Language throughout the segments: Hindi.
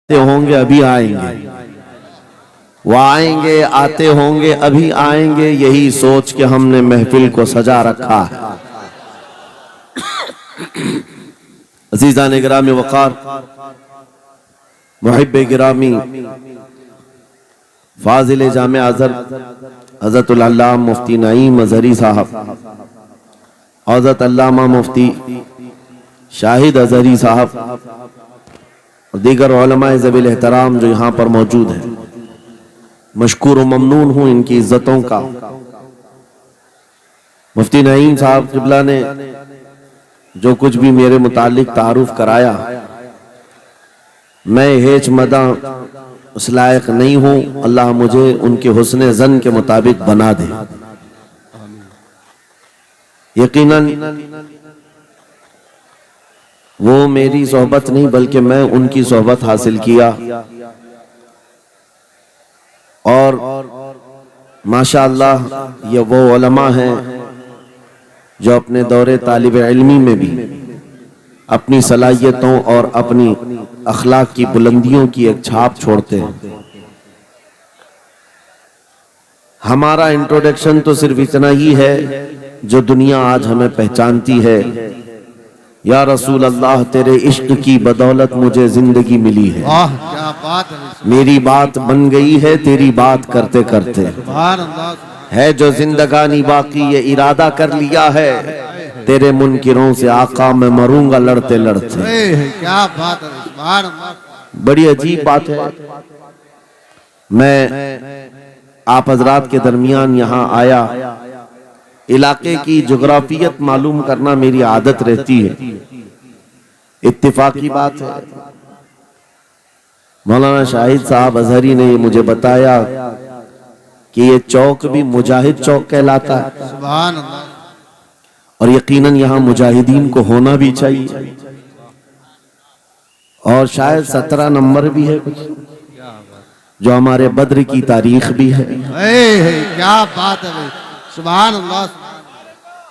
होंगे अभी आएंगे, वो आएंगे आते होंगे अभी आएंगे, यही सोच के हमने महफिल को सजा रखा है। अज़ीज़ान गिरामी वक़ार, मुहिब्बे गिरामी, फाजिल जामे अज़हर हज़रतुल अल्लामा मुफ्ती नईम अज़हरी साहब, हज़रत अल्लामा मुफ्ती शाहिद अज़हरी साहब और दीगर उलमाए ज़वील एहतराम जो यहाँ पर मौजूद हैं, मशकूर व ममनून हूँ इनकी इज्जतों का। मुफ्ती नईम साहब क़िबला ने जो कुछ भी मेरे मुतालिक तारुफ कराया, मैं हेच मदा उस लायक नहीं हूँ। अल्लाह मुझे उनके हुस्ने ज़न के मुताबिक बना दे। यकीनन वो मेरी सोहबत नहीं बल्कि मैं उनकी सोहबत हासिल किया और माशाअल्लाह ये वो उलमा हैं जो अपने दौरे तालिब इल्मी में भी अपनी सलाहियतों और अपनी अखलाक की बुलंदियों की एक छाप छोड़ते हैं। हमारा इंट्रोडक्शन तो सिर्फ इतना ही है जो दुनिया आज हमें पहचानती है। या रसूल अल्लाह, तेरे इश्क की बदौलत मुझे जिंदगी मिली है। वाह क्या बात है। मेरी बात बन गई है तेरी बात करते करते। है जो जिंदगानी बाकी ये इरादा कर लिया है, तेरे मुनकिरों से आका मैं मरूंगा लड़ते लड़ते। क्या बात है। बड़ी अजीब बात है। मैं आप हजरात के दरमियान यहाँ आया, इलाके की जोग्राफियत मालूम करना मेरी आदत रहती है। इत्तिफाकी बात है, मौलाना शाहिद साहब अज़हरी ने मुझे बताया कि ये चौक भी मुजाहिद चौक कहलाता है। सुभान अल्लाह। और यकीनन यहाँ मुजाहिदीन को होना भी चाहिए। और शायद 17 नंबर भी है कुछ, जो हमारे बद्र की तारीख भी है। क्या बात है। सुभान अल्लाह।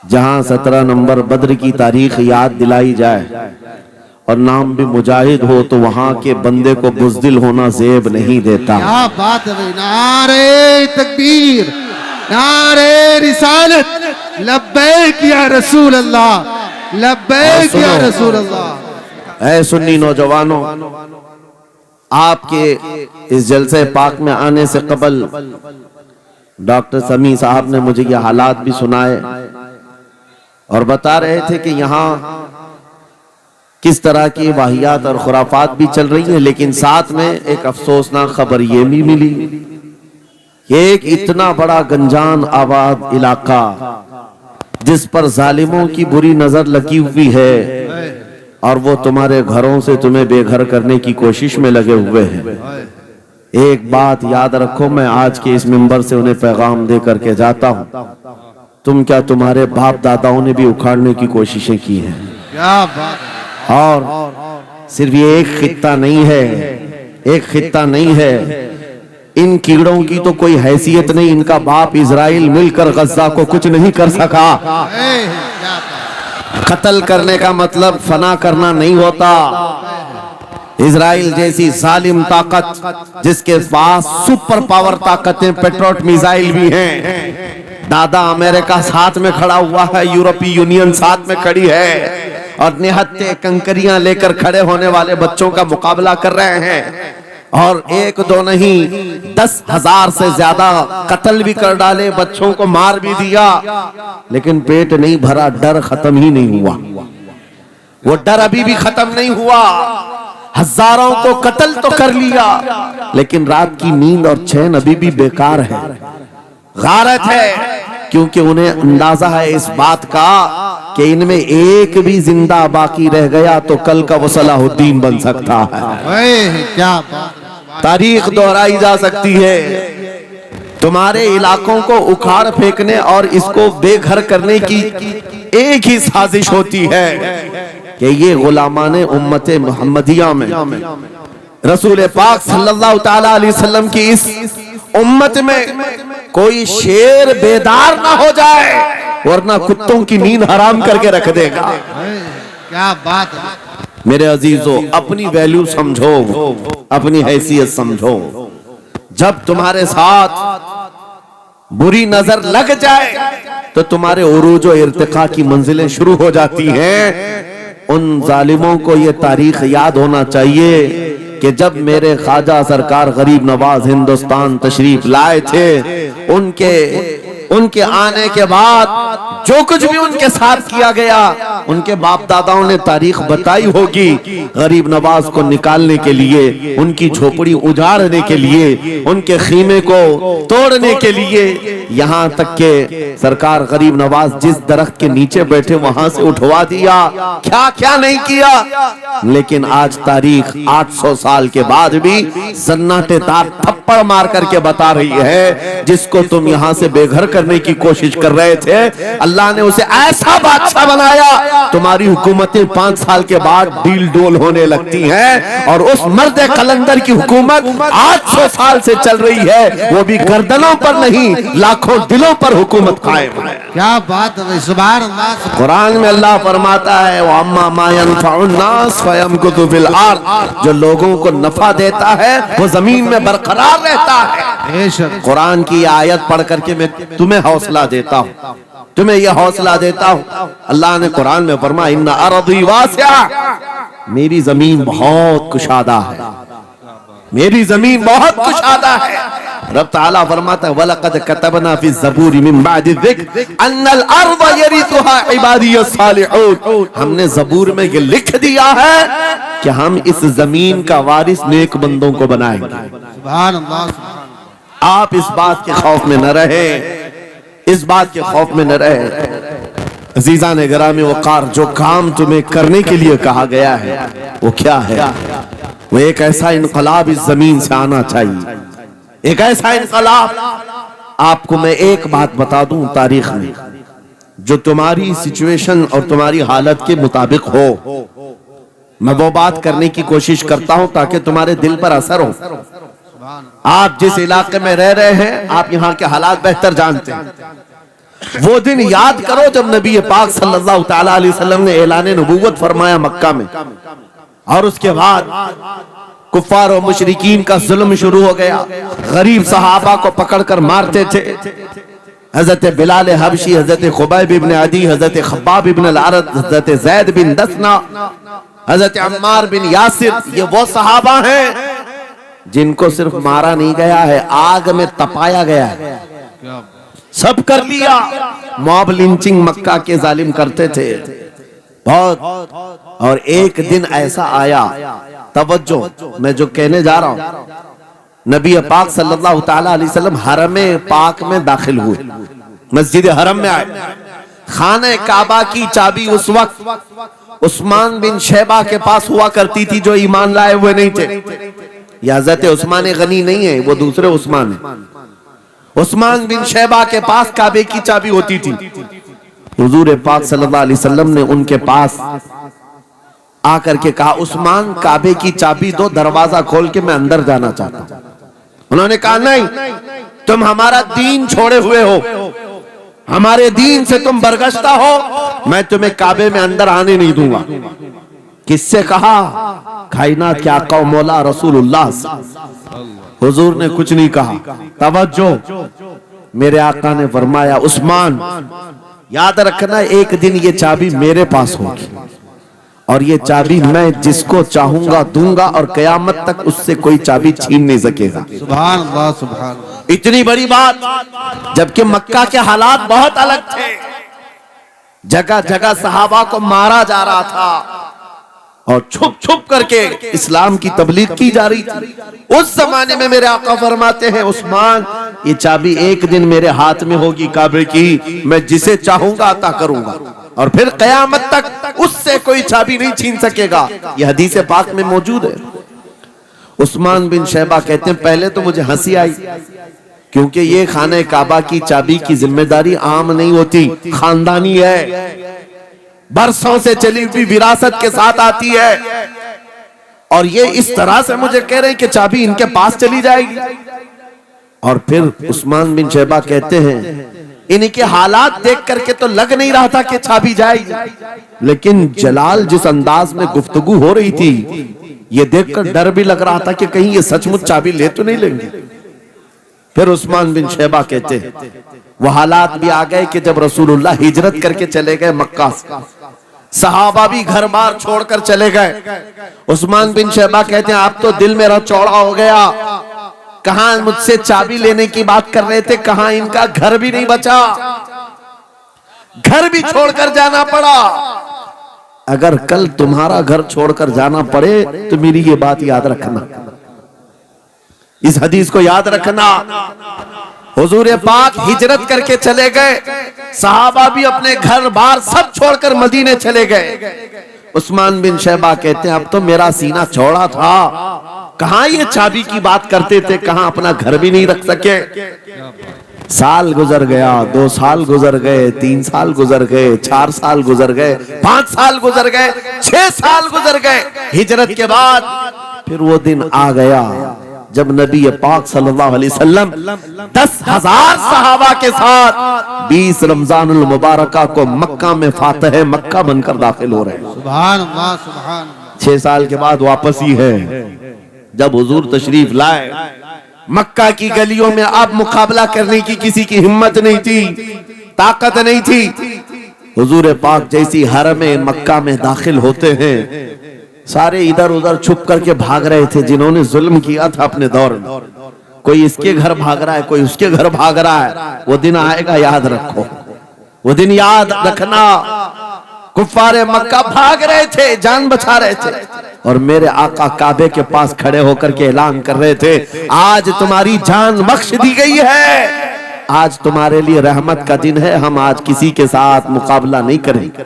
जहां 17 नंबर बद्र की तारीख याद दिलाई जाए और नाम भी मुजाहिद हो तो वहां के बंदे को बुज़दिल होना ज़ेब नहीं देता। क्या बात है। नारे तकबीर, नारे रिसालत, लब्बैक या रसूल अल्लाह, लब्बैक या रसूल अल्लाह। ऐ सुन्नी नौजवानों, आपके इस जलसे पाक में आने से कबल डॉक्टर समी साहब ने मुझे ये हालात भी सुनाए और बता रहे थे कि यहाँ किस तरह की वाहियात और खुराफात भी चल रही है। लेकिन साथ में एक अफसोसनाक खबर ये भी मिली कि एक इतना बड़ा गंजान आबाद इलाका जिस पर जालिमों की बुरी नजर लगी हुई है और वो तुम्हारे घरों से तुम्हें बेघर करने की कोशिश में लगे हुए हैं। एक बात याद रखो, मैं आज के इस मिंबर से उन्हें पैगाम दे करके जाता हूँ, तुम क्या तुम्हारे बाप दादाओं ने भी उखाड़ने की कोशिशें की हैं। क्या बात है। और सिर्फ ये एक खित्ता नहीं है, एक खित्ता नहीं है, इन कीड़ों की तो कोई हैसियत नहीं। इनका बाप इजराइल मिलकर गज़ा को कुछ नहीं कर सका। कत्ल करने का मतलब फना करना नहीं होता। इजराइल जैसी जालिम ताकत जिसके पास सुपर पावर ताकतें, पेट्रोट मिसाइल भी हैं, दादा अमेरिका साथ में खड़ा हुआ है, यूरोपीय यूनियन साथ में खड़ी है और निहत्ते कंकरियां लेकर खड़े होने वाले बच्चों का मुकाबला कर रहे हैं। और एक दो नहीं 10,000 से ज्यादा कत्ल भी कर डाले, बच्चों को मार भी दिया, लेकिन पेट नहीं भरा, डर खत्म ही नहीं हुआ। वो डर अभी भी खत्म नहीं हुआ। हजारों को कत्ल तो कर लिया, लेकिन रात की नींद और चैन अभी भी बेकार है, गारत है। क्योंकि उन्हें अंदाजा है इस बात का कि इनमें एक भी जिंदा बाकी रह गया तो कल का वो सलाहुद्दीन बन सकता है। क्या बात। तारीख दोहराई जा सकती है। तुम्हारे इलाकों को उखाड़ फेंकने और इसको बेघर करने की एक ही साजिश होती है कि ये गुलामाने उम्मत मुहम्मदिया में रसूल पाक सल्लल्लाहु ताला अलैहि वसल्लम की इस उम्मत में कोई शेर बेदार ना हो जाए, वरना कुत्तों की नींद हराम करके रख देगा। क्या बात है। मेरे अजीजों, अपनी वैल्यू समझो, अपनी हैसियत समझो। जब तुम्हारे साथ बुरी नजर लग जाए तो तुम्हारे उरूज और इर्तिका की मंजिलें शुरू हो जाती हैं। उन जालिमों को ये तारीख याद होना चाहिए कि जब मेरे ख्वाजा सरकार गरीब नवाज हिंदुस्तान तशरीफ लाए थे, उनके आने के बाद जो कुछ भी उनके साथ किया गया, उनके बाप दादाओं ने तारीख बताई होगी। गरीब नवाज को निकालने के लिए, उनकी झोपड़ी उजाड़ने के लिए, उनके खीमे को तोड़ने के लिए, यहाँ तक के सरकार गरीब नवाज जिस दरख्त के नीचे बैठे वहां से उठवा दिया। क्या क्या नहीं किया। लेकिन आज तारीख 800 साल के बाद भी सन्नाटेदार थप्पड़ मार करके बता रही है, जिसको तुम यहाँ से बेघर करने की कोशिश कर रहे थे, अल्लाह ने उसे ऐसा बादशाह बनाया। तुम्हारी हुकूमतें 5 साल के बाद डील डोल होने लगती हैं, और उस मर्द कलंदर की हुकूमत 800 साल से चल रही है, वो भी गर्दनों पर नहीं, लाखों दिलों पर हुकूमत कायम है। क्या बात है भाई, सुभान अल्लाह। कुरान में अल्लाह फरमाता है, वो अम्मा मा यनफउन्नास फयमकुतु फिल अर्द, जो लोगों को नफा देता है वो जमीन में बरकरार रहता है। कुरान की आयत पढ़ करके मैं तुम्हें हौसला देता हूँ, तुम्हें यह हौसला देता हूँ। अल्लाह ने कुरान में फरमाया, इन्ना अर्दी वासिआ, मेरी जमीन बहुत कुशादा है, मेरी जमीन बहुत कुशादा है। रब ताला फरमाता है, वलक़द कतबना फी ज़बूरी मिन बादि ज़िक्र अन्नल अर्द यरिथुहा इबादियस सालिहून, हमने ज़बूर में ये लिख दिया है कि हम इस जमीन का वारिस नेक बंदों को बनाएंगे। सुभान अल्लाह। आप इस बात के खौफ में न रहे, इस बात के खौफ में न रहे। अजीजा ने गिरामी वक़ार, जो काम तुम्हें करने के लिए कहा गया है वो क्या है? वो एक ऐसा इनकलाब इस जमीन से आना चाहिए, एक ऐसा इनकलाब। आपको मैं एक बात बता दूं, तारीख में जो तुम्हारी सिचुएशन और तुम्हारी हालत के मुताबिक हो, मैं वो बात करने की कोशिश करता हूं ताकि तुम्हारे दिल पर असर हो। आप जिस इलाके में रह रहे हैं, आप यहाँ के हालात बेहतर जानते हैं। वो दिन याद करो जब नबी पाक सल्लल्लाहु तआला अलैहि वसल्लम ने ऐलान नबूवत फरमाया मक्का में, और उसके बाद कुफ्फार और मुशरिकीन का जुल्म शुरू हो गया। गरीब सहाबा को पकड़कर मारते थे। हजरत बिलाल हबशी, हजरत खुबैब इब्न अदी, हजरत खब्बाब इब्न अल-अरद, हजरत जैद बिन दसना, हजरत अम्मार बिन यासिर, ये वो सहाबा हैं जिनको सिर्फ मारा नहीं गया है, आग में तपाया गया है। सब कर लिया। मॉब लिंचिंग मक्का के जालिम करते थे बहुत। और एक दिन ऐसा आया, तवज्जो, मैं जो कहने जा रहा हूं, नबी पाक सल्लल्लाहु तआला अलैहि वसल्लम हरम पाक में दाखिल हुए, मस्जिद हरम में आए। खाने काबा की चाबी उस वक्त उस्मान बिन शैबा के पास हुआ करती थी, जो ईमान लाए हुए नहीं थे। ये हजरत उस्मान गनी नहीं है, वो दूसरे उस्मान है। उस्मान बिन शैबा के पास काबे की चाबी होती थी। हुजूर पाक सल्लल्लाहु अलैहि वसल्लम ने उनके पास आकर के कहा, उस्मान काबे की चाबी दो, दरवाजा खोल के मैं अंदर जाना चाहता हूं। उन्होंने कहा, नहीं, तुम हमारा दीन छोड़े हुए हो, हमारे दीन से तुम बरगश्ता हो, मैं तुम्हें काबे में अंदर आने नहीं दूंगा। किससे कहा? कायनात के आका मौला रसूलुल्लाह। हुजूर ने कुछ नहीं कहा। तवज्जो, मेरे आका ने फरमाया, उस्मान याद रखना, एक दिन ये चाबी मेरे पास होगी, और ये चाबी मैं जिसको चाहूंगा दूंगा, और कयामत तक उससे कोई चाबी छीन नहीं सकेगा। सुभान अल्लाह, सुभान। इतनी बड़ी बात, जबकि मक्का के हालात बहुत अलग थे। जगह जगह सहाबा को मारा जा रहा था और छुप छुप करके इस्लाम की तबलीग की जा रही थी। उस जमाने में मेरे आका फरमाते हैं, उस्मान ये चाबी एक दिन मेरे हाथ में होगी काबे की, मैं जिसे चाहूंगा अता करूंगा, और फिर कयामत तक उससे कोई चाबी नहीं छीन सकेगा। ये हदीस पाक में मौजूद है। उस्मान बिन शैबा कहते हैं, पहले तो मुझे हंसी आई, क्योंकि ये खाने काबा की चाबी की जिम्मेदारी आम नहीं होती, खानदानी है, बरसों से चली हुई विरासत के साथ आती है। और ये इस तरह से मुझे कह रहे हैं कि चाबी इनके पास चली जाएगी। और फिर उस्मान बिन शैबा कहते हैं इनके हालात देख करके तो लग नहीं रहा था कि चाबी जाएगी, लेकिन जलाल जिस अंदाज में गुफ्तगू हो रही थी, ये देखकर डर भी लग रहा था कि कहीं ये सचमुच चाबी ले तो नहीं लेंगे। फिर उस्मान बिन शैबा कहते हैं वो हालात भी आ गए कि जब रसूलुल्लाह हिजरत करके चले गए मक्का से, सहाबा भी घर बार छोड़कर चले गए। उस्मान बिन शैबा कहते हैं आप तो दिल मेरा चौड़ा हो गया, कहां मुझसे चाबी लेने की बात कर रहे थे, कहां इनका घर भी नहीं बचा, घर भी छोड़कर जाना पड़ा। अगर कल तुम्हारा घर छोड़कर जाना पड़े तो मेरी ये बात याद रखना, इस हदीस को याद रखना। हुजूर पाक हिजरत करके चले गए, सहाबा भी अपने घर बार सब छोड़कर मदीने चले गए। उस्मान बिन शैबा कहते हैं अब तो मेरा सीना चौड़ा था, कहां ये चाबी की बात करते थे, कहां अपना घर भी नहीं रख सके। साल गुजर गया, 2 साल गुजर गए, 3 साल गुजर गए, 4 साल गुजर गए, 5 साल गुजर गए, 6 साल गुजर गए। हिजरत के बाद फिर वो दिन आ गया जब नबी पाक सल्लल्लाहु अलैहि वसल्लम 10,000 सहाबा के साथ 20 रमजानुल मुबारका को मक्का में फातह मक्का बनकर दाखिल हो रहे हैं। सुभान अल्लाह, सुभान अल्लाह। 6 साल के बाद वापस ही है जब हुजूर तशरीफ लाए। मक्का की गलियों में अब मुकाबला करने की किसी की हिम्मत नहीं थी, ताकत नहीं थी। हुजूर पाक जैसी हरम मक्का में दाखिल होते हैं, सारे इधर उधर छुप करके भाग रहे थे जिन्होंने जुल्म किया था अपने दौर में। कोई इसके घर भाग रहा है, कोई उसके घर भाग रहा है। वो दिन आएगा, याद रखो, वो दिन याद रखना। कुफ्फारे मक्का भाग रहे थे, जान बचा रहे थे, और मेरे आका काबे के पास खड़े होकर के ऐलान कर रहे थे आज तुम्हारी जान बख्श दी गई है, आज तुम्हारे लिए रहमत का दिन है, हम आज किसी के साथ मुकाबला नहीं करेंगे।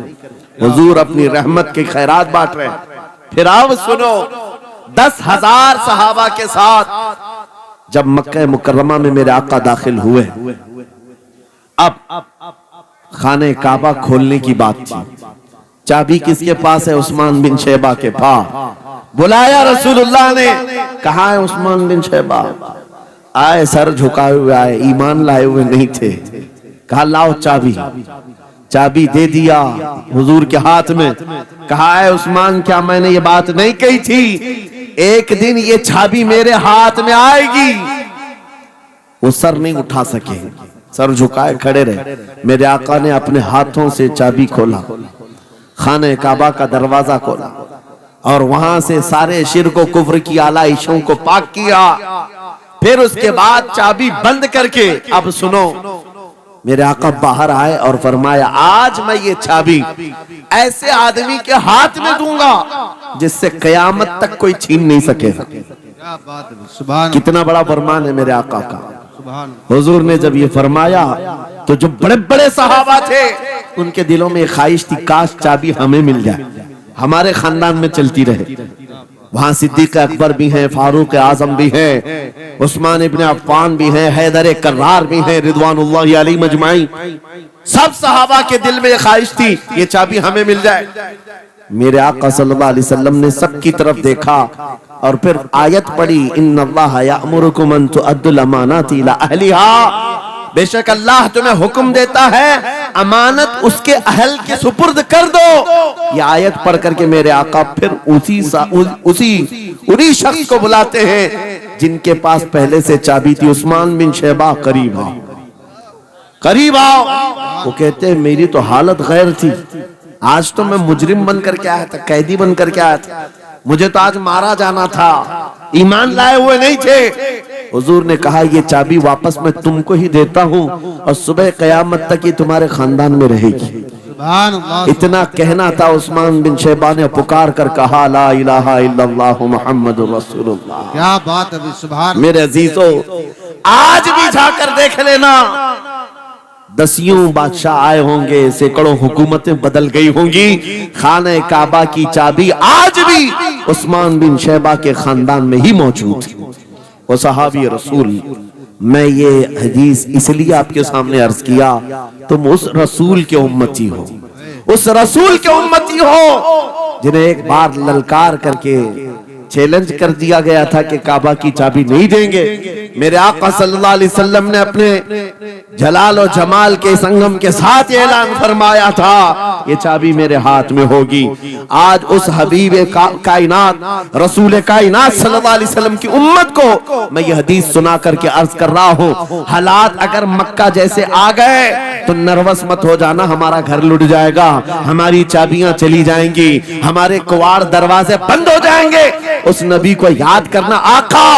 हुजूर अपनी रहमत के खैरात बांट रहे हैं। फिर अब सुनो, 10,000 सहाबा के साथ जब मक्का मुकर्रमा में मेरे आका दाखिल हुए, अब खाने काबा खोलने की बात थी। चाबी किसके पास है? उस्मान बिन शैबा के पास। बुलाया रसूलुल्लाह ने, कहा है उस्मान बिन शैबा? आए, सर झुकाए हुए आए, ईमान लाए हुए नहीं थे। कहा लाओ चाबी। चाबी दे दिया हुजूर के हाथ में। कहा है उस्मान क्या मैंने ये बात नहीं कही थी, एक दिन ये चाबी मेरे हाथ में आएगी। वो सर नहीं उठा सके, सर झुकाए खड़े रहे। मेरे आका ने अपने हाथों से चाबी खोला, खाने काबा का दरवाजा खोला, और वहां से सारे शिर्क व कुफ्र की आलाइशों को पाक किया। फिर उसके बाद चाबी बंद करके, अब सुनो, मेरे आका बाहर आए और फरमाया आज मैं ये चाबी ऐसे आदमी के हाथ में दूंगा जिससे कयामत तक कोई छीन नहीं सकेगा। क्या बात है, सुभान कितना बड़ा फरमान है मेरे आका का। सुभान। हुजूर ने जब ये फरमाया तो जो बड़े बड़े सहाबा थे उनके दिलों में ख्वाहिश थी काश चाबी हमें मिल जाए, हमारे खानदान में चलती रहे। वहां सिद्दीक अकबर भी हैं, फारूक आजम भी हैं, उस्मान इब्न अफ्फान भी हैं, हैदर कर्रार भी हैं, रिदवानुल्लाहि अलैहि मजमाइन। सब सहाबा के दिल में ख्वाहिश थी ये चाबी हमें मिल जाए। मेरे आका सल्लल्लाहु अलैहि वसल्लम ने सबकी तरफ देखा और फिर आयत पढ़ी, इन्नल्लाह यअमुरुकुम अन तुअद्दुल अमानाति इला अहलिहा, बेशक अल्लाह तुम्हें हुक्म देता है अमानत उसके अहल के सुपुर्द कर दो। ये आयत पढ़ करके मेरे आका फिर उन्हीं शख्स को बुलाते हैं जिनके पास पहले से चाबी थी। उस्मान बिन शैबा, करीब आओ, करीब आओ। वो कहते हैं मेरी तो हालत गैर थी, आज तो मैं मुजरिम बनकर के आया था, कैदी बनकर के आया था, मुझे तो आज मारा जाना था, ईमान लाए हुए नहीं थे। हुजूर ने कहा ये चाबी वापस मैं तुमको ही देता हूँ और सुबह कयामत तक ये तुम्हारे खानदान में रहेगी। सुभान अल्लाह। इतना कहना था, उस्मान बिन शैबा ने पुकार कर कहा ला इलाहा इल्लल्लाह मुहम्मदुर रसूलुल्लाह। क्या बात है, सुभान। मेरे अजीजों, आज भी जाकर देख लेना, दसियों बादशाह आए होंगे, सैकड़ों हुकूमतें बदल गई होंगी, खाने काबा की चाबी आज भी उस्मान बिन शैबा के खानदान में ही मौजूद है। वो सहाबी रसूल। मैं ये हदीस इसलिए आपके सामने अर्ज किया, तुम उस रसूल के उम्मती हो, उस रसूल के उम्मती हो जिन्हें एक बार ललकार करके चैलेंज कर दिया गया था कि काबा की चाबी नहीं देंगे। मेरे आका सल्लल्लाहु अलैहि वसल्लम ने अपने जलाल और जमाल के संगम के साथ ये ऐलान फरमाया था, ये चाबी मेरे हाथ में होगी। आज उस हबीब कायनात रसूल कायनात सल्लल्लाहु अलैहि वसल्लम की उम्मत को मैं ये हदीस सुना करके अर्ज कर रहा हूँ, हालात अगर मक्का जैसे आ गए तो नर्वस मत हो जाना, हमारा घर लुट जाएगा, हमारी चाबियां चली जाएंगी, हमारे कुवाड़ दरवाजे बंद हो जाएंगे। उस नबी को याद करना, आका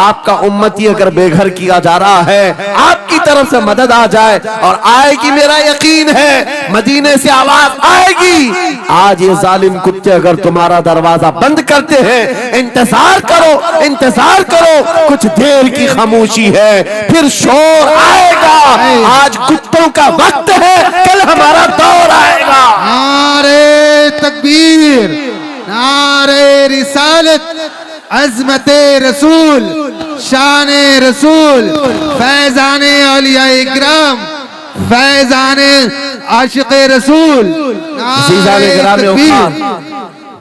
आपका उम्मती अगर बेघर किया जा रहा है, आपकी तरफ से मदद आ जाए और आएगी, मेरा यकीन है मदीने से आवाज आएगी। आज ये जालिम कुत्ते अगर तुम्हारा दरवाजा बंद करते हैं, इंतजार करो, इंतजार करो, कुछ देर की खामोशी है, फिर शोर आएगा। आज कुत्तों का वक्त है, कल हमारा दौर आएगा। नारे तकबीर, नारे रिसालत, अज़मते रसूल, शाने रसूल, फैजाने औलिया इकराम, फैजाने आशिक़े रसूल।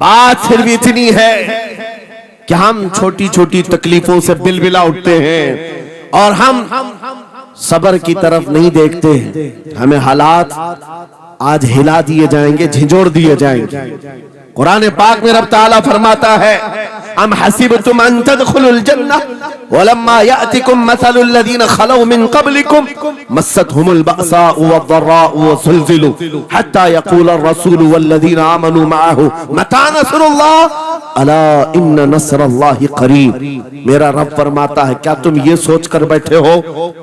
बात सिर्फ इतनी है कि हम छोटी छोटी तकलीफों से बिलबिला उठते हैं और हम सबर की तरफ नहीं देखते। हमें हालात आज हिला दिए जाएंगे, झिझोड़ दिए जाएंगे। कुरान पाक में रब ताला फरमाता है, अम हसिबतुम अन तदखुलुल जन्नह वलम्मा यातिकुम मसलुल लदीन खलौ मिन क़ब्लिकुम मस्सतहुमुल बअसाउ वद्दर्राउ वज़ुलज़िलू हत्ता यक़ूलर रसूलु वल्लदीन आमनू मअहु मता नस्रुल्लाह अला इन्न नस्रल्लाहि क़रीब। मेरा रब फरमाता है, क्या तुम ये सोच कर बैठे हो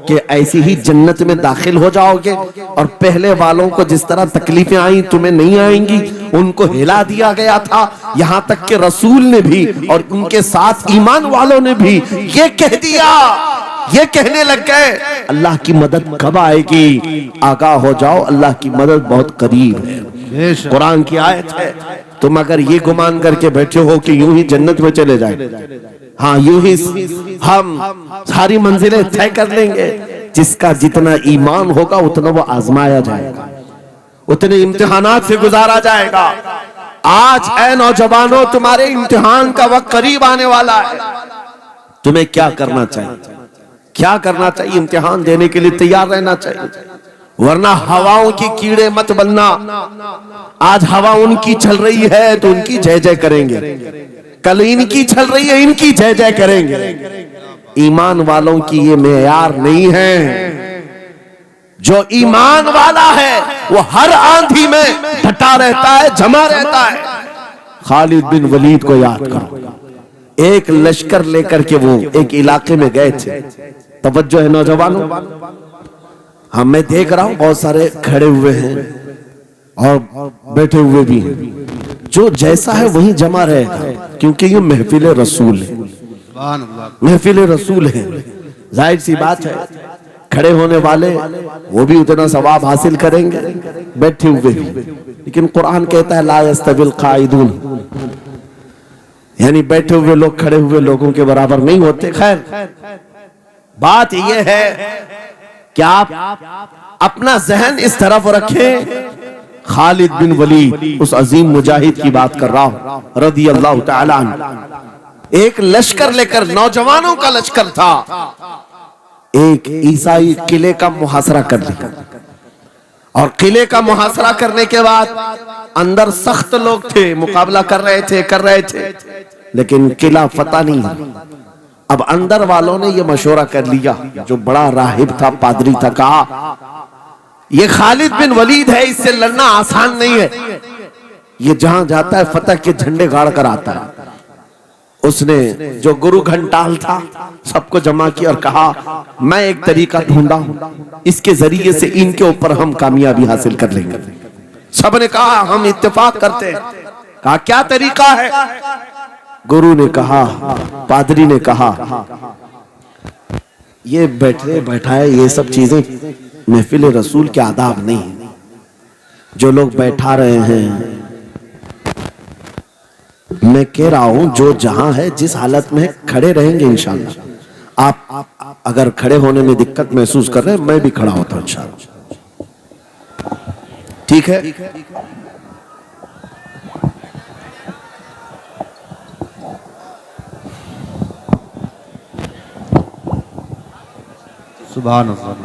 कि ऐसी ही जन्नत में दाखिल हो जाओगे और पहले वालों को जिस तरह तकलीफें आई तुम्हें नहीं आएंगी? उनको हिला दिया गया था, यहाँ तक कि रसूल ने भी और उनके साथ ईमान वालों ने भी ये कह दिया, ये कहने लग गए अल्लाह की मदद कब आएगी? आगाह हो जाओ, अल्लाह की मदद बहुत करीब है। कुरान की आयत है। तुम अगर ये गुमान करके बैठे हो कि यूं ही जन्नत में चले जाए, हाँ यूं ही हम सारी मंजिलें तय कर लेंगे, जिसका जितना ईमान होगा उतना वो आजमाया जाएगा, उतने इम्तिहानात से गुजारा जाएगा। आज ऐ नौजवानों, तुम्हारे इम्तिहान का वक्त करीब आने वाला है। तुम्हें क्या करना चाहिए? क्या करना चाहिए? इम्तिहान देने के लिए तैयार रहना चाहिए, वरना हवाओं की कीड़े मत बनना। आज हवा उनकी चल रही है तो उनकी जय जय करेंगे, कल इनकी चल रही है इनकी जय जय करेंगे। ईमान वालों की ये मेयार नहीं है। जो ईमान वाला है वो हर आंधी में डटा रहता है, जमा रहता है। खालिद बिन वलीद को याद करो, एक लश्कर लेकर के वो एक इलाके में गए थे। तवज्जो है नौजवानों, हम मैं देख रहा हूं बहुत सारे खड़े हुए हैं और बैठे हुए भी हैं। जो जैसा है वही जमा रहेगा, क्योंकि ये महफिल रसूल है, महफिल रसूल है। जाहिर सी बात है, खड़े होने वाले वो भी उतना सवाब हासिल करेंगे, बैठे हुए भी। लेकिन कुरान कहता है ला यस्तविल काइदून, यानी बैठे हुए लोग खड़े हुए लोगों के बराबर नहीं होते। खैर, बात यह है कि आप अपना जहन इस तरफ रखें। खालिद बिन वलीद, उस अजीम मुजाहिद की बात कर रहा हूं रज़ी अल्लाह तआला अन्हु। एक लश्कर लेकर, नौजवानों का लश्कर था, एक ईसाई किले का मुहासरा कर लिया। और किले का मुहासरा करने के बाद अंदर सख्त लोग थे, मुकाबला कर रहे थे, लेकिन किला फतह नहीं हुआ। अब अंदर वालों ने ये मशवरा कर लिया, जो बड़ा राहिब था, पादरी था, कहा ये खालिद बिन वलीद है, इससे लड़ना आसान नहीं है। ये जहां जाता है फतह के झंडे गाड़ कर आता है। उसने जो गुरु घंटाल था सबको जमा किया और कहा मैं एक तरीका ढूंढा हूं, इसके जरिए से इनके ऊपर हम कामयाबी हासिल कर लेंगे। सबने कहा हम इत्तेफाक करते हैं। कहा क्या तरीका है? गुरु ने कहा, पादरी ने कहा, ये बैठाए ये सब चीजें महफिल रसूल के आदाब नहीं। जो लोग बैठा रहे हैं, मैं कह रहा हूं जो जहां है, जिस हालत में खड़े रहेंगे इंशाअल्लाह। आप अगर खड़े होने में दिक्कत महसूस कर रहे हैं, मैं भी खड़ा होता हूं इंशाअल्लाह, ठीक है? सुभान अल्लाह।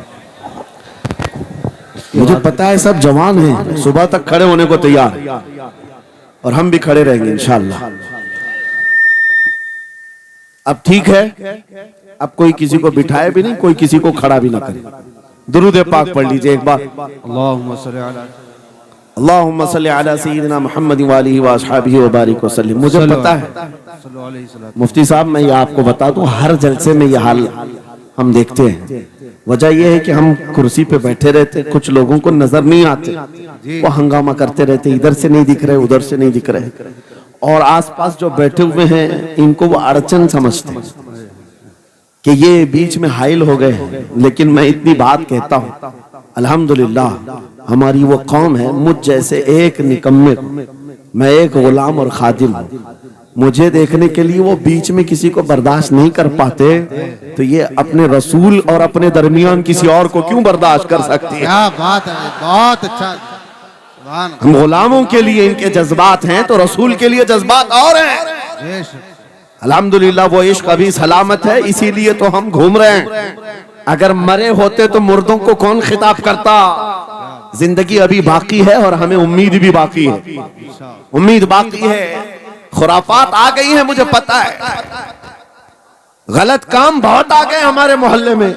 मुझे पता है सब जवान हैं, सुबह तक खड़े होने को तैयार हैं, और हम भी खड़े रहेंगे इंशाअल्लाह। अब ठीक है, अब कोई किसी को बिठाए भी नहीं, कोई किसी को खड़ा भी ना करे। दुरूद पाक पढ़ लीजिए एक बार। अल्लाहुम्मा सल्ली अला अल्लाहुम्मा सल्ली अला सय्यिदिना मुहम्मद व आलिहि व अस्हाबिहि व बारिक वसल्लम। मुझे पता है सल्लल्लाहु अलैहि वसल्लम। मुफ्ती साहब, मैं ये आपको बता दूं, हर जलसे में ये हाल हम देखते हैं। वजह यह है कि हम कुर्सी पे बैठे रहते, कुछ लोगों को नजर नहीं आते, वो हंगामा करते रहते, इधर से नहीं दिख रहे, उधर से नहीं दिख रहे, और आसपास जो बैठे हुए हैं इनको वो अड़चन समझते हैं कि ये बीच में हाइल हो गए हैं। लेकिन मैं इतनी बात कहता हूं, अल्हम्दुलिल्लाह हमारी वो कौम है, मुझ जैसे एक निकम्मे, मैं एक गुलाम और खादिम हूं, मुझे देखने के लिए वो बीच में किसी को बर्दाश्त नहीं कर पाते, तो ये अपने रसूल और अपने दरमियान किसी और को क्यों बर्दाश्त कर सकती है? क्या बात है, बहुत अच्छा। सुभान हम गुलामों के लिए इनके जज्बात हैं, तो रसूल के लिए जज्बात और हैं। अल्लाह। अल्हम्दुलिल्लाह वो इश्क अभी सलामत है, इसीलिए तो हम घूम रहे हैं। अगर मरे होते तो मुर्दों को कौन खिताब करता? जिंदगी अभी बाकी है और हमें उम्मीद भी बाकी है, उम्मीद बाकी है। खुराफात आ गई है, मुझे पता है, गलत काम बहुत आ गए हमारे मोहल्ले में।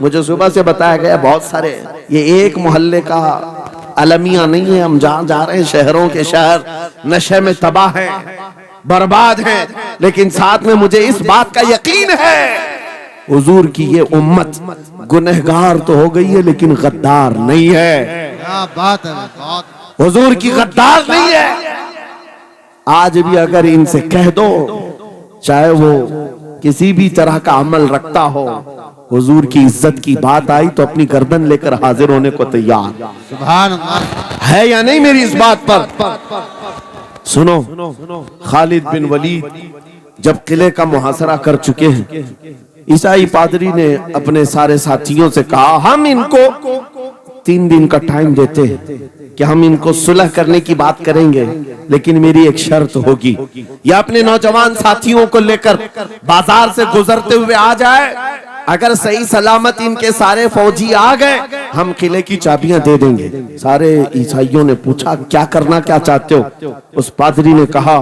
मुझे सुबह से बताया गया बहुत सारे, ये एक मोहल्ले का अलमिया नहीं है, हम जहां जा रहे हैं शहरों के शहर नशे में तबाह हैं, बर्बाद हैं। लेकिन साथ में मुझे इस बात का यकीन है, हुजूर की ये उम्मत गुनहगार तो हो गई है लेकिन गद्दार नहीं है। क्या बात है, बहुत। हुजूर की गद्दार नहीं है। आज भी अगर इनसे कह दो, चाहे वो किसी भी तरह का अमल रखता हो, हुजूर की इज्जत की बात आई तो अपनी गर्दन लेकर हाजिर होने को तैयार सुभान अल्लाह है या नहीं मेरी इस बात पर? सुनो, खालिद बिन वलीद जब किले का मुहासरा कर चुके हैं, ईसाई पादरी ने अपने सारे साथियों से कहा, हम इनको 3 दिन का टाइम देते हैं कि हम इनको सुलह करने की बात करेंगे, लेकिन मेरी एक शर्त होगी, या अपने नौजवान साथियों को लेकर बाजार से गुजरते हुए आ जाए, अगर सही सलामत इनके सारे फौजी आ गए, हम किले की चाबियां दे देंगे। सारे ईसाइयों ने पूछा, क्या करना क्या चाहते हो? उस पादरी ने कहा,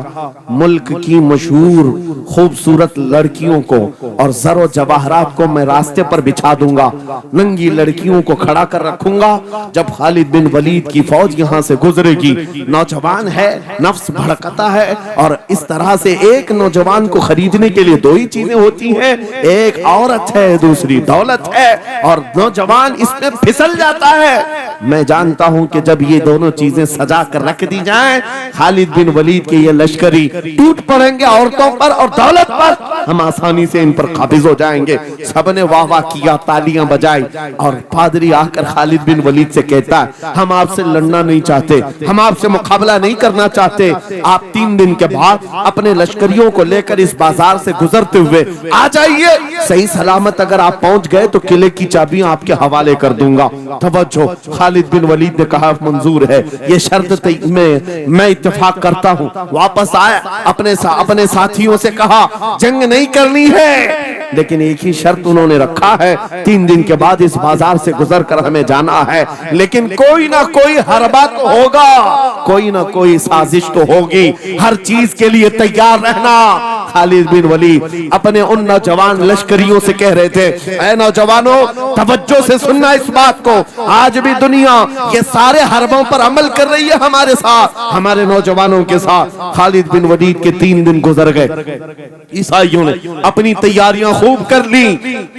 मुल्क की मशहूर खूबसूरत लड़कियों को और जरो जवाहरात को मैं रास्ते पर बिछा दूंगा, नंगी लड़कियों को खड़ा कर रखूंगा। जब खालिद बिन वलीद की फौज यहाँ से गुजरेगी, नौजवान है, नफ्स भड़कता है, और इस तरह से एक नौजवान को खरीदने के लिए 2 ही चीजें होती हैं, एक औरत है, दूसरी दौलत है, और नौजवान इसमें फिसल जाता है। मैं जानता हूं कि जब ये दोनों चीजें सजा कर रख दी जाएं, खालिद बिन वलीद के ये लश्करी टूट पड़ेंगे औरतों पर और दौलत पर, हम आसानी से इन पर काबिज हो जाएंगे। सबने वाह वाह किया, तालियां बजाई, और पादरी आकर खालिद बिन वलीद से कहता है, हम आपसे लड़ना नहीं चाहते, हम आपसे मुकाबला नहीं करना चाहते, आप 3 दिन के बाद अपने लश्करियों को लेकर इस बाजार से गुजरते हुए आ जाइए, सही सलामत अगर आप पहुंच गए तो किले की चाबियां आपके हवाले कर दूंगा। तवज्जो, खालिद बिन वलीद ने कहा, मंजूर है, ये शर्त मैं इत्तेफाक करता हूं। वापस आया, अपने साथियों से कहा, जंग नहीं करनी है, लेकिन एक ही शर्त उन्होंने रखा है, 3 दिन के बाद इस बाजार से गुजर कर हमें जाना है, लेकिन कोई ना कोई हरबा तो होगा, कोई ना कोई साजिश तो होगी, हर चीज के लिए तैयार रहना। खालिद बिन वलीद अपने उन नौजवान लश्करियों से कह रहे थे, ऐ नौजवानों, तवज्जो से सुनना इस बात को, आज भी दुनिया ये सारे हरबों पर अमल कर रही है हमारे साथ, हमारे नौजवानों के साथ। खालिद बिन वलीद के 3 दिन गुजर गए, ईसाइयों ने अपनी तैयारियां खूब कर ली,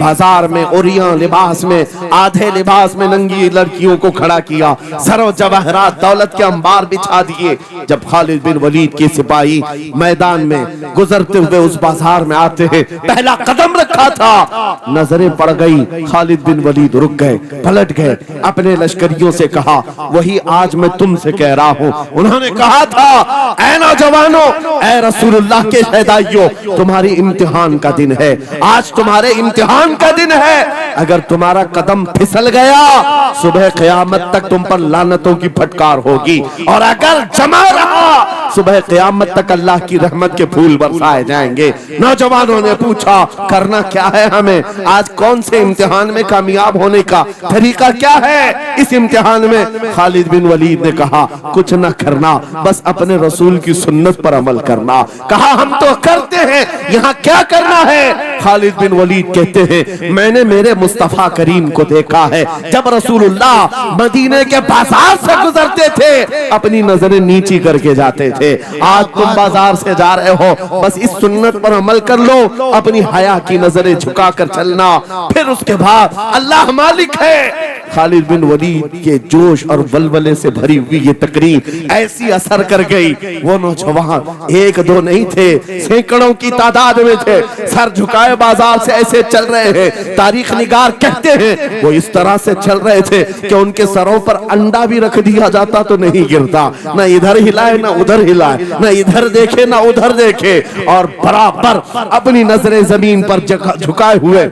बाजार में ओरियां लिबास में, आधे लिबास में नंगी लड़कियों को खड़ा किया, सरो जवाहरात दौलत के अंबार बिछा दिए। जब खालिद बिन वलीद के सिपाही मैदान में गुजरते हुए उस बाजार में आते हैं, पहला कदम रखा था, नजरें पड़ गई, खालिद बिन वलीद रुक गए, पलट गए, अपने लश्करियों से कहा, वही आज मैं तुमसे कह रहा हूं। उन्होंने कहा था, ऐ नौजवानों, ऐ रसूलुल्लाह के शहदाइयों, तुम्हारी इम्तिहान का दिन है, आज तुम्हारे इम्तिहान का दिन है। अगर तुम्हारा कदम फिसल गया, सुबह क़यामत तक तुम पर लानतों की फटकार होगी, और अगर जमा रहा सुबह क़यामत तक अल्लाह की रहमत के फूल बरसाए जाएंगे। नौजवानों ने पूछा करना क्या है हमें, आज कौन से इम्तिहान में कामयाब होने का तरीका क्या है इस इम्तिहान में। खालिद बिन वलीद ने कहा कुछ न करना, बस अपने रसूल की सुन्नत पर अमल करना। कहा हम तो करते हैं, यहाँ क्या करना है। खालिद बिन वलीद कहते हैं मैंने मेरे मुस्तफा करीम को देखा है, जब रसूलुल्लाह मदीने के बाजार से गुजरते थे अपनी नजरें नीची करके जाते थे। आज तुम बाजार से जा रहे हो, बस इस सुन्नत पर अमल कर लो, अपनी हया की नजरें झुकाकर चलना, फिर उसके बाद अल्लाह मालिक है। खालिद बिन वलीद के जोश और बलबले से भरी हुई ये तकरीर ऐसी असर कर गई। वो नौजवान एक दो नहीं थे, सैकड़ों की तादाद में थे, सर झुकाए बाजार से ऐसे चल रहे हैं। तारीख निगार कहते हैं वो इस तरह से चल रहे थे कि उनके सरों पर अंडा भी रख दिया जाता तो नहीं गिरता, न इधर हिलाए न उधर हिलाए, न इधर देखे न उधर देखे, और बराबर अपनी नजरें जमीन पर झुकाए हुए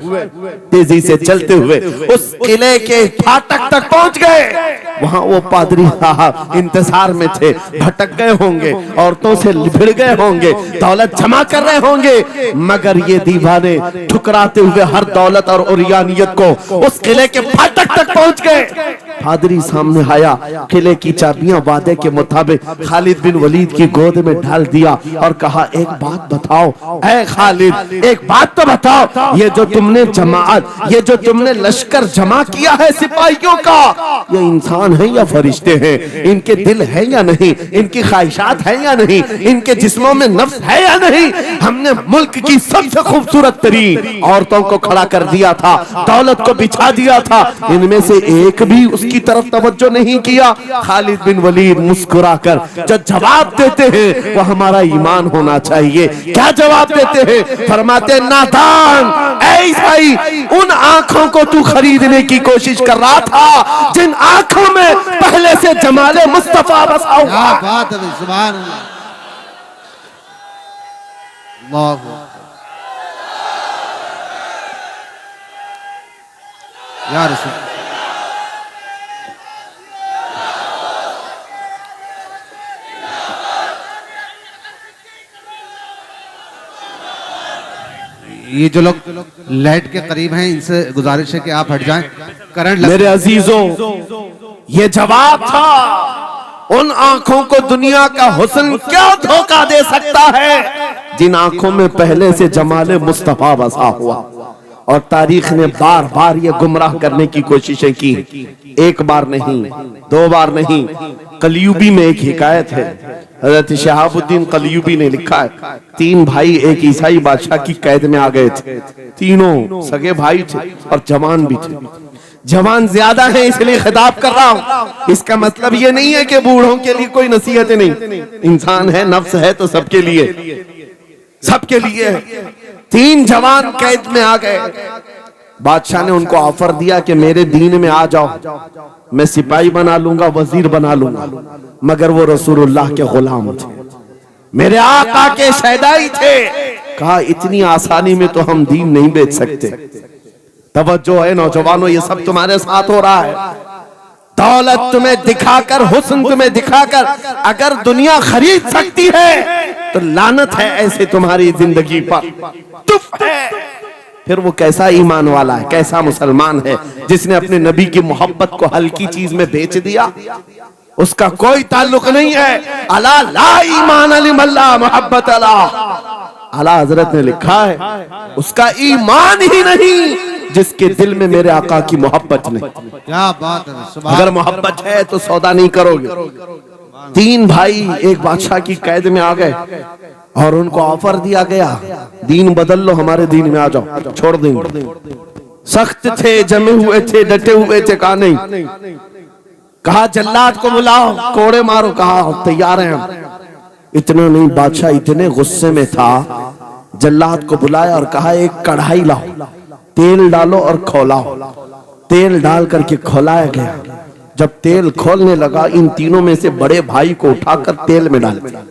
तेजी से चलते हुए उस किले के फाटक तक पहुंच गए। वहां वो पादरी साहब इंतजार में थे, भटक गए होंगे, औरतों से लिपट गए होंगे, दौलत जमा कर रहे होंगे, मगर ये दीवाने ठुकराते हुए हर दौलत और उरियानियत को उस किले के फाटक तक पहुंच गए। पादरी सामने आया, किले की चाबियां वादे के मुताबिक खालिद बिन वलीद की गोद में डाल दिया और कहा एक बात बताओ ऐ खालिद, एक बात तो बताओ, ये जो तुमने जमात, ये जो तुमने लश्कर जमा किया है सिपाहियों का, ये इंसान है या फरिश्ते हैं, इनके दिल है या नहीं, इनकी ख्वाहिशात है या नहीं, इनके जिस्मों में नफ्स है या नहीं। हमने मुल्क की सबसे खूबसूरत तरीन औरतों को खड़ा कर दिया था, दौलत को बिछा दिया था, इनमें से एक भी उसकी तरफ तवज्जो नहीं किया। खालिद बिन वलीद मुस्कुराकर जो जवाब देते हैं वो हमारा ईमान होना चाहिए। क्या जवाब देते हैं? फरमाते नादान ऐ ईसाई, उन आंखों को तू खरीदने की कोशिश कर रहा था जिन आंखों में पहले से जमाले मुस्तफा बसा हुआ। क्या बात है, सुभान अल्लाह, अल्लाह या रसूल। ये जो लोग लाइट के करीब हैं इनसे गुजारिश है कि आप हट जाएं, करंट मेरे अजीजों, ये जवाब था उन आंखों को दुनिया का हुस्न क्या धोखा दे सकता है जिन आंखों में पहले से जमाले मुस्तफा बसा हुआ। और तारीख ने बार बार ये गुमराह करने की कोशिशें की, एक बार नहीं, दो बार नहीं। कलयुबी में एक हिकायत है, हजरत शहाबुद्दीन कलयुबी ने लिखा है, तीन भाई एक ईसाई बादशाह की कैद में आ गए थे। तीनों सगे भाई थे और जवान भी थे। जवान ज्यादा है इसलिए खिताब कर रहा हूं, इसका मतलब ये नहीं है कि बूढ़ों के लिए कोई नसीहतें नहीं। इंसान है, नफ्स है, तो सबके लिए, सबके लिए है। तीन जवान कैद में आ गए। बादशाह ने उनको ऑफर दिया कि मेरे दीन में आ जाओ, मैं सिपाही बना लूंगा, वजीर बना लूंगा, मगर वो रसूलुल्लाह के गुलाम थे, मेरे आका के शहदाई थे। कहा इतनी आसानी में तो हम दीन नहीं बेच सकते। तवज्जो है नौजवानों, ये सब तुम्हारे साथ हो रहा है। दौलत तुम्हें दिखाकर, हुस्न तुम्हें दिखाकर अगर दुनिया खरीद सकती है तो लानत है ऐसे तुम्हारी जिंदगी पर। तुफ है। फिर वो कैसा ईमान वाला है, कैसा मुसलमान है जिसने अपने नबी की मोहब्बत को हल्की चीज में बेच दिया। उसका कोई ताल्लुक नहीं है। अला ला ईमान अलिमल्ला मोहब्बत अला, आला हजरत ने लिखा है उसका ईमान ही नहीं जिसके दिल में मेरे आका की मोहब्बत नहीं। क्या बात है, अगर मोहब्बत है तो सौदा नहीं करोगे। तीन भाई एक बादशाह की कैद में आ गए और उनको ऑफर दिया गया, दीन बदल लो, हमारे दीन में आ जाओ, छोड़ देंगे। सख्त थे, जमे हुए थे, डटे हुए थे। कहा नहीं, कहा जल्लाद को बुलाओ, कोड़े मारो। कहा तैयार हैं हम। इतना नहीं, बादशाह इतने गुस्से में था, जल्लाद को बुलाया और कहा एक कढ़ाई लाओ, तेल डालो और खौलाओ। तेल डाल करके खौलाया गया। जब तेल खोलने लगा, इन तीनों में से बड़े भाई को उठाकर तेल में डाल दिया।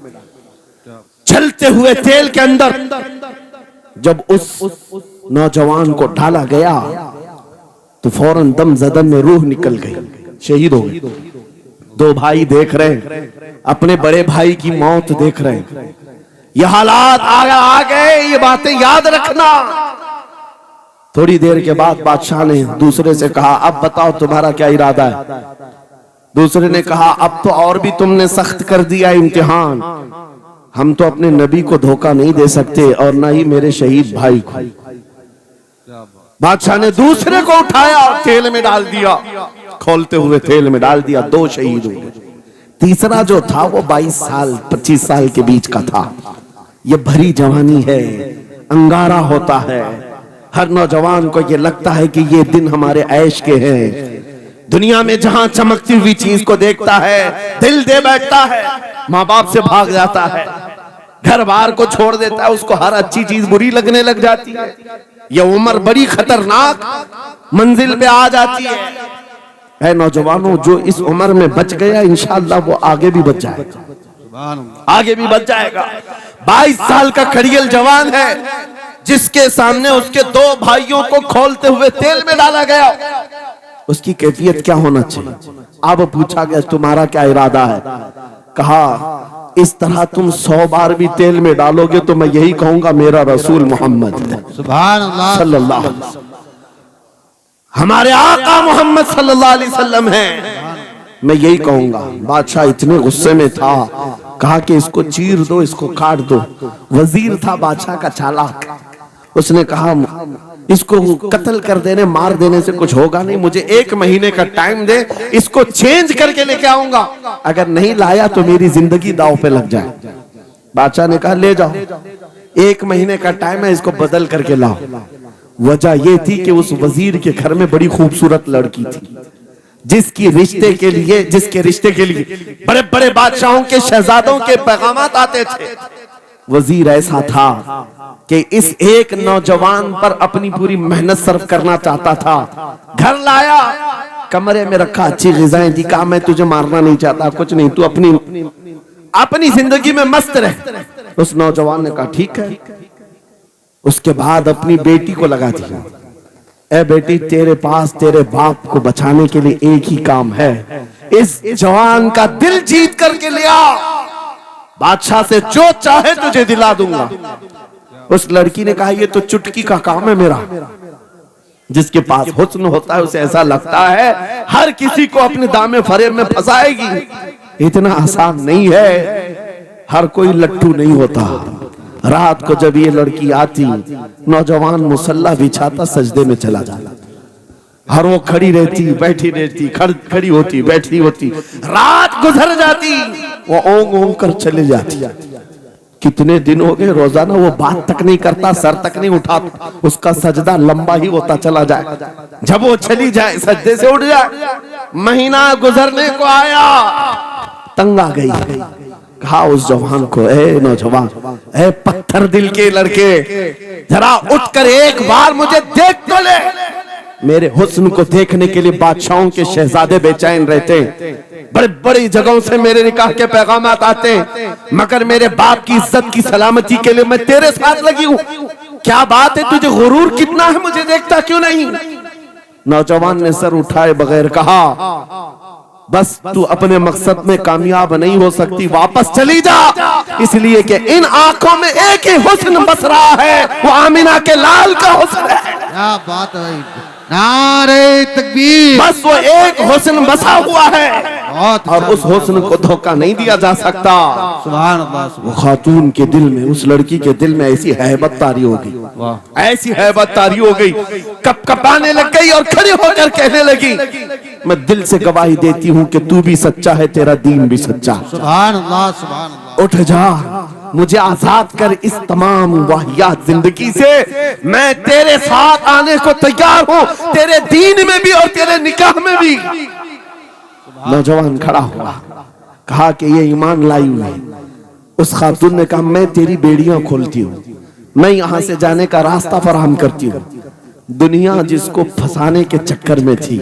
चलते हुए तेल के अंदर जब उस नौजवान को डाला गया तो फौरन दम जदन में रूह निकल गई, शहीद हो गई। दो भाई देख रहे हैं, अपने बड़े भाई की मौत देख रहे हैं। ये हालात आ गए, ये बातें याद रखना। थोड़ी देर के बाद बादशाह ने दूसरे से कहा, अब बताओ तुम्हारा क्या इरादा है। दूसरे ने कहा, अब तो और भी तुमने सख्त कर दिया इम्तिहान, हम तो अपने नबी को धोखा नहीं दे सकते और ना ही मेरे शहीद भाई को। बादशाह ने दूसरे को उठाया और तेल में डाल दिया, खोलते हुए तेल में डाल दिया, 2 शहीद हो गए। तीसरा जो था वो 22 साल 25 साल के बीच का था। ये भरी जवानी है, अंगारा होता है, हर नौजवान को ये लगता है कि ये दिन हमारे ऐश के हैं। दुनिया में जहां चमकती हुई चीज को देखता है दिल दे बैठता है, माँ बाप से भाग जाता है, घर बार को छोड़ देता है, उसको हर अच्छी चीज बुरी लगने लग जाती है। यह उम्र बड़ी खतरनाक मंजिल पे आ जाती है। ऐ नौजवानों, जो इस उम्र में बच गया इंशाअल्लाह वो आगे भी बच जाएगा, आगे भी बच जाएगा। 22 साल का खड़ियल जवान है जिसके सामने उसके 2 भाइयों को खोलते हुए तेल में डाला गया। उसकी कैफियत क्या होना चाहिए? अब पूछा गया तुम्हारा क्या इरादा है? कहा, इस तरह तुम 100 बार भी तेल में डालोगे तो मैं यही कहूंगा मेरा रसूल मोहम्मद सुभान अल्लाह सल्लल्लाहु अलैहि वसल्लम, हमारे आका मोहम्मद सल्लल्लाहु अलैहि वसल्लम है, मैं यही कहूंगा। बादशाह इतने गुस्से में था, कहा कि इसको चीर दो, इसको काट दो। वजीर था बादशाह का चालाक, उसने कहा इसको कत्ल कर देने मार देने से कुछ होगा नहीं, मुझे 1 महीने का टाइम दे, इसको चेंज करके लेके आऊंगा, अगर नहीं लाया तो मेरी जिंदगी दांव पे लग जाए। बादशाह ने कहा ले जाओ, 1 महीने का टाइम है, इसको बदल करके लाओ। वजह यह थी कि उस वजीर के घर में बड़ी खूबसूरत लड़की थी जिसके रिश्ते के लिए बड़े बड़े बादशाहों के शहजादों के पैगामात आते थे। वजीर ऐसा था कि इस एक नौजवान पर अपनी पूरी मेहनत सर्व करना चाहता था। घर लाया, कमरे में रखा, अच्छी ग़िज़ाएं दी, कहा मैं तुझे मारना नहीं चाहता, कुछ नहीं, तू अपनी जिंदगी में मस्त रह। उस नौजवान ने कहा ठीक है। उसके बाद अपनी बेटी को लगा दिया, ए बेटी, तेरे पास तेरे बाप को बचाने के लिए एक ही काम है, इस जवान का दिल जीत करके ले आ, बादशाह से जो चाहे तुझे दिला दूंगा। उस लड़की ने कहा ये तो चुटकी का काम है मेरा। जिसके पास हुस्न होता है उसे ऐसा लगता है हर किसी को अपने दामे फरेब में फंसाएगी। इतना आसान नहीं है, हर कोई लट्टू नहीं होता। रात को जब ये लड़की आती, नौजवान मुसल्ला बिछाता, सजदे में चला जाता, हर वो खड़ी रहती बैठी रहती, खड़ी होती बैठी होती, रात गुजर जाती, वो ओंग ओंग कर चले जाती। कितने दिन हो गए, रोजाना वो बात तक नहीं करता, सर तक नहीं उठाता, उसका सजदा लंबा ही होता चला जाए। जब वो चली जाए सजदे से उठ जाए। महीना गुजरने को आया, तंग आ गई, कहा उस जवान को, ए नौजवान, ए पत्थर दिल के लड़के, जरा उठकर एक बार मुझे देख तो ले। मेरे हुस्न को देखने के लिए बादशाहों के शहजादे बेचैन रहते हैं, बड़े बड़ी जगहों से मेरे निकाह के पैगामात आते हैं, मगर मेरे बाप की इज्जत की सलामती के लिए मैं तेरे साथ लगी हूँ। क्या बात है, तुझे गुरूर कितना है, मुझे देखता क्यों नहीं? नौजवान ने सर उठाए बगैर कहा, बस तू अपने मकसद में कामयाब नहीं हो सकती, वापस चली जा, इसलिए कि इन आंखों में एक ही हुस्न बस रहा है, वो आमिना के लाल का हुस्न है। क्या बात है, नारे तकबीर। बस वो एक हुस्न बसा हुआ है और उस हुस्न को धोखा नहीं दिया जा सकता। सुभान अल्लाह। वो खातून के दिल में, उस लड़की के दिल में ऐसी हैबत तारी हो गई, ऐसी हैबत तारी हो गई, कपकपाने लग गई और खड़ी होकर कहने लगी, मैं दिल से गवाही देती हूँ कि तू भी सच्चा है, तेरा दीन भी सच्चा। सुभान अल्लाह, सुभान अल्लाह। उठ जा, मुझे आजाद कर इस तमाम वाहियात जिंदगी से, मैं तेरे साथ आने को तैयार हूँ, तेरे दीन में भी और तेरे निकाह में भी। नौजवान खड़ा हुआ, कहा कि ये ईमान लाई हुई है। उस खातून ने कहा, मैं तेरी बेड़ियां खोलती हूँ, मैं यहाँ से जाने का रास्ता फराहम करती हूँ। दुनिया जिसको फंसाने के चक्कर में थी,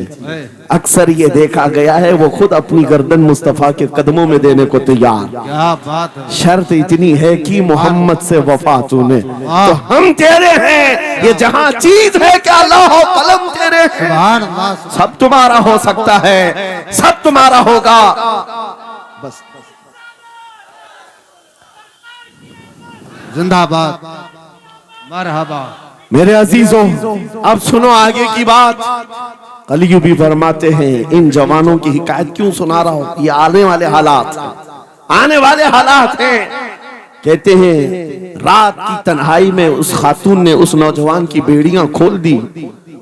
अक्सर ये देखा गया है वो खुद अपनी गर्दन मुस्तफा के कदमों में देने को तैयार। क्या बात है। शर्त इतनी है कि मोहम्मद से वफा तूने तो हम तेरे हैं, ये जहां चीज है क्या लौह कलम तेरे हैं। सुभान अल्लाह। सब तुम्हारा हो सकता है, सब तुम्हारा होगा, बस जिंदाबाद, मरहबा। मेरे अजीजों, अब सुनो आगे की बात। कलियू भी फरमाते हैं, इन जवानों की हिकायत क्यों सुना रहा हूं, ये आने वाले हालात हैं, आने वाले हालात हैं। कहते हैं रात की तन्हाई में उस खातून ने उस नौजवान की बेड़ियां खोल दी,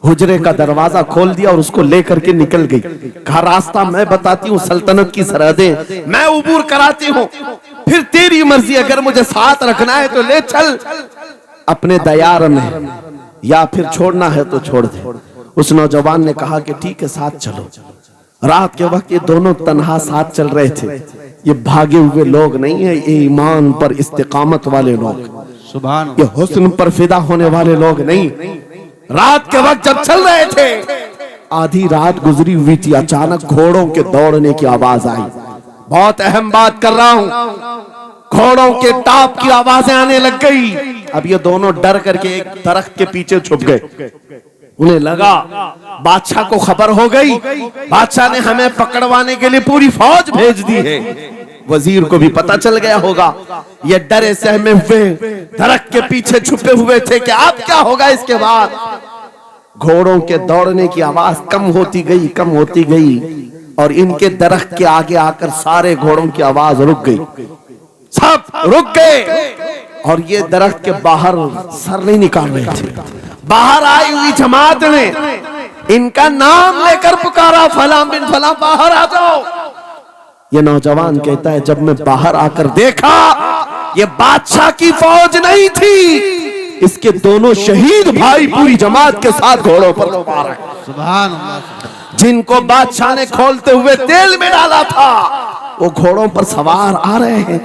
हुजरे का दरवाजा खोल दिया और उसको लेकर के निकल गई। कहा रास्ता मैं बताती हूँ, सल्तनत की सरहदें मैं उबूर कराती हूँ, फिर तेरी मर्जी, अगर मुझे साथ रखना है तो ले चल अपने दयार में, या फिर छोड़ना है तो छोड़ दे। उस नौजवान ने कहा कि ठीक है साथ चलो। रात के वक्त ये दोनों तन्हा साथ चल रहे थे। ये भागे हुए लोग नहीं है, ये ईमान पर इस्तिकामत वाले लोग, सुभान, ये हुस्न पर फिदा होने वाले लोग नहीं। रात के वक्त जब चल रहे थे, आधी रात गुजरी हुई थी, अचानक घोड़ों के दौड़ने की आवाज आई। बहुत अहम बात कर रहा हूं, घोड़ों के टाप की आवाजें आने लग गई। अब ये दोनों डर करके एक दरख्त के पीछे छुप गए। उन्हें लगा बादशाह को खबर हो गई, बादशाह ने हमें पकड़वाने के लिए पूरी फौज भेज दी है। वजीर को भी पता चल गया होगा। ये डरे सहमे हुए दरख्त के पीछे छुपे हुए थे कि अब क्या होगा इसके बाद। घोड़ों के दौड़ने की आवाज कम होती गई, कम होती गई, और इनके दरख्त के आगे आकर सारे घोड़ों की आवाज रुक गई, सब रुक गए। और ये दरख्त के बाहर सर नहीं निकाल रहे थे। बाहर आई हुई जमात ने इनका नाम लेकर पुकारा, फलां बिन फलां बाहर आ जाओ। ये नौजवान कहता है जब मैं बाहर आकर देखा, ये बादशाह की फौज नहीं थी, इसके दोनों शहीद भाई पूरी जमात के साथ घोड़ों पर सवार हैं। सुभान अल्लाह। जिनको बादशाह ने खोलते हुए तेल में डाला था, वो घोड़ों पर सवार आ रहे हैं।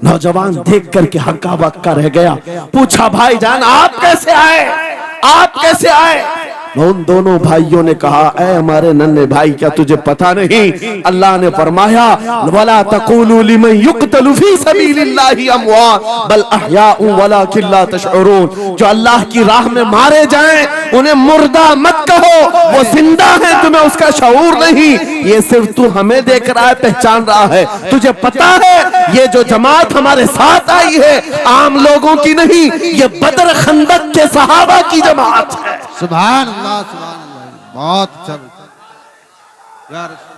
नौजवान देख करके हक्का बक्का रह गया। पूछा भाईजान आप कैसे आए, आप कैसे आए? उन दोनों भाइयों ने कहा, ऐ हमारे नन्हे भाई, क्या तुझे पता नहीं अल्लाह ने फरमाया वला तक़ूलू लिमन युक़तलु फी सबीलिल्लाहि अमवात बल अहयाउ वलाकिन ला तशउरून। जो अल्लाह की राह में मारे जाएं उन्हें मुर्दा मत कहो, वो जिंदा है, तुम्हें उसका शऊर नहीं। ये सिर्फ तू हमें देख रहा है, पहचान रहा है। तुझे पता है ये जो जमात हमारे साथ आई है आम लोगों की नहीं, ये बदर खंदक के सहाबा की जमात है। सुभान अल्लाह, सुभान अल्लाह, बहुत अच्छा या रसूल,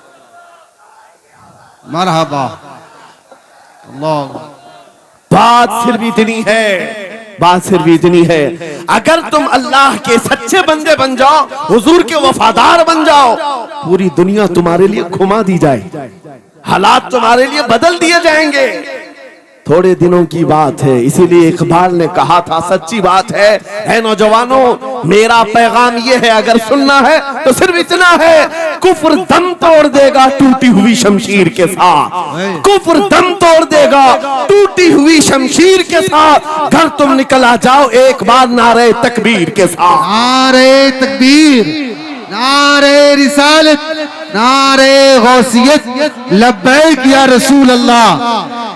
मरहबा। अल्लाह, बात सिर्फ इतनी है, बात सिर्फ इतनी है, अगर तुम अल्लाह के सच्चे बंदे बन जाओ, हुजूर के वफादार बन जाओ, पूरी दुनिया तुम्हारे लिए घुमा दी जाए, हालात तुम्हारे लिए बदल दिए जाएंगे। थोड़े दिनों की बात है, इसीलिए इकबाल ने कहा था, सच्ची बात है नौजवानों, मेरा पैगाम ये है, अगर सुनना है तो सिर्फ इतना है, कुफ्र दम तोड़ देगा टूटी हुई शमशीर के साथ, कुफ्र दम तोड़ देगा टूटी हुई शमशीर के साथ। घर तुम निकल आ जाओ एक बार नारे तकबीर के साथ। नारे तकबीर, नारे रिसालत, नारे गौसियत, लब्बैक या रसूल अल्लाह,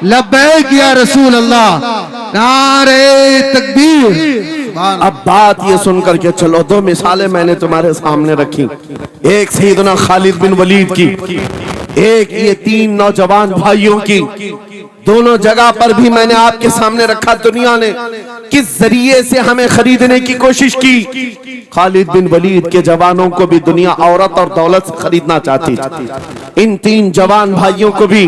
लब्बैक या रसूल अल्लाह, नारे तकबीर। अब बात ये सुनकर के चलो, दो मिसालें मैंने तुम्हारे सामने रखी, एक सैयदना खालिद बिन वलीद की, एक ये तीन नौजवान भाइयों की। दोनों जगह पर भी मैंने आपके सामने रखा दुनिया ने किस जरिए से हमें खरीदने की कोशिश की। खालिद बिन वलीद के जवानों को भी दुनिया औरत और दौलत से खरीदना चाहती थी, इन तीन जवान भाइयों को भी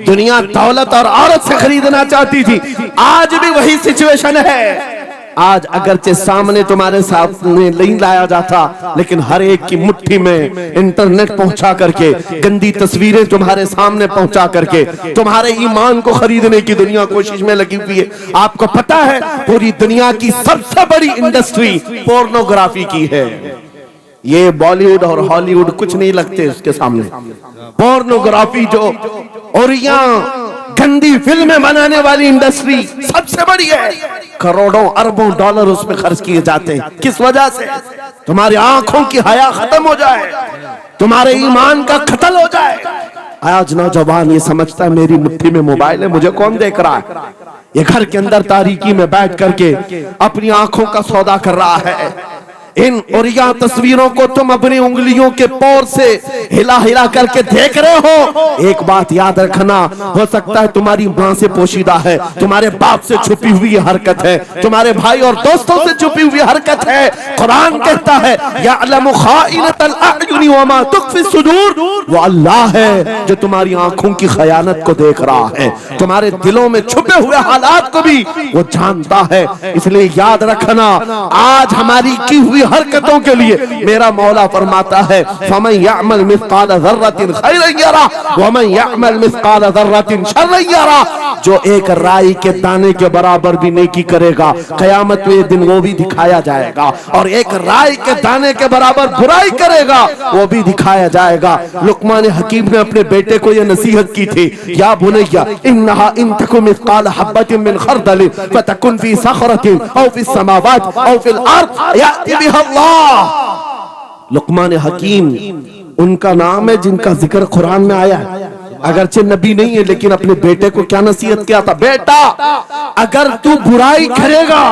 दुनिया दौलत और औरत से खरीदना चाहती थी। आज भी वही सिचुएशन है। आज अगरचे सामने तुम्हारे सामने नहीं लाया जाता, लेकिन हर एक की मुट्ठी में इंटरनेट पहुंचा करके, गंदी तस्वीरें तुम्हारे सामने पहुंचा करके तुम्हारे ईमान को खरीदने की दुनिया कोशिश में लगी हुई है। आपको पता है पूरी दुनिया की सबसे बड़ी इंडस्ट्री पोर्नोग्राफी की है। ये बॉलीवुड और हॉलीवुड कुछ नहीं लगते उसके सामने। पोर्नोग्राफी जो और यहाँ गंदी फिल्में बनाने वाली इंडस्ट्री सबसे बड़ी है, करोड़ों अरबों डॉलर उसमें खर्च किए जाते हैं। किस वजह से? तुम्हारी आंखों की हया खत्म हो जाए, तुम्हारे ईमान का कत्ल हो जाए। आज नौजवान ये समझता है मेरी मुट्ठी में मोबाइल है, मुझे कौन देख रहा है। ये घर के अंदर तारीकी में बैठ करके अपनी आंखों का सौदा कर रहा है। इन उरिया तस्वीरों को तुम अपनी उंगलियों के पोर से हिला हिला करके देख रहे हो। एक बात याद रखना, हो सकता है तुम्हारी माँ से पोशीदा है, तुम्हारे बाप से छुपी हुई हरकत है, तुम्हारे भाई और दोस्तों से छुपी हुई हरकत है। कुरान कहता है यअलमु खाइनतल अयुनि व मा तुख्फी सुदूर, वो अल्लाह है जो तुम्हारी आंखों की खयानत को देख रहा है, तुम्हारे दिलों में छुपे हुए हालात को भी वो जानता है। इसलिए याद रखना, आज हमारी की हुई हरकतों के लिए मेरा मौला फरमाता है फमन यअमल मिस्काल ज़र्रतिन खैरन यरा व मन यअमल मिस्काल ज़र्रतिन शर्रन यरा। जो एक राई के दाने के बराबर भी नेकी करेगा, कयामत में दिन वो भी दिखाया जाएगा, और एक राई के दाने के बराबर बुराई करेगा वो भी दिखाया जाएगा। लुकमान हकीम ने अपने बेटे को यह नसीहत की थी, या बुनैया इन्नहा इन तकु मिस्काल हब्बतिन मिन खरदलिन फतकुन फी सखरतिन औ फी समावात औ फिल अर्द याति बिहा अल्लाह। लुकमान हकीम उनका नाम है जिनका जिक्र कुरान में आया है। अगरचे नबी नहीं है, लेकिन अपने बेटे को क्या नसीहत किया था, बेटा अगर तू बुराई करेगा,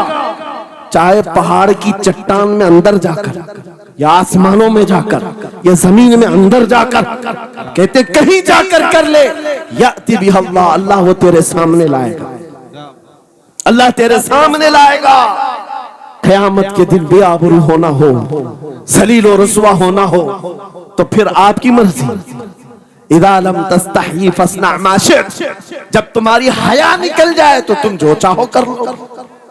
चाहे पहाड़ की चट्टान में अंदर जाकर या आसमानों में जाकर या जमीन में अंदर जाकर, कहते कहीं जाकर कर ले, याति बिहा अल्लाह, अल्लाह वो तेरे सामने लाएगा, अल्लाह तेरे सामने लाएगा। क़यामत के दिन बेआबरू होना हो, जलील और रुसवा होना हो, तो फिर आपकी मर्जी। इज़ा लम तस्तही फस्ना मा शि'त, जब तुम्हारी हया निकल जाए तो तुम जो चाहो कर लो,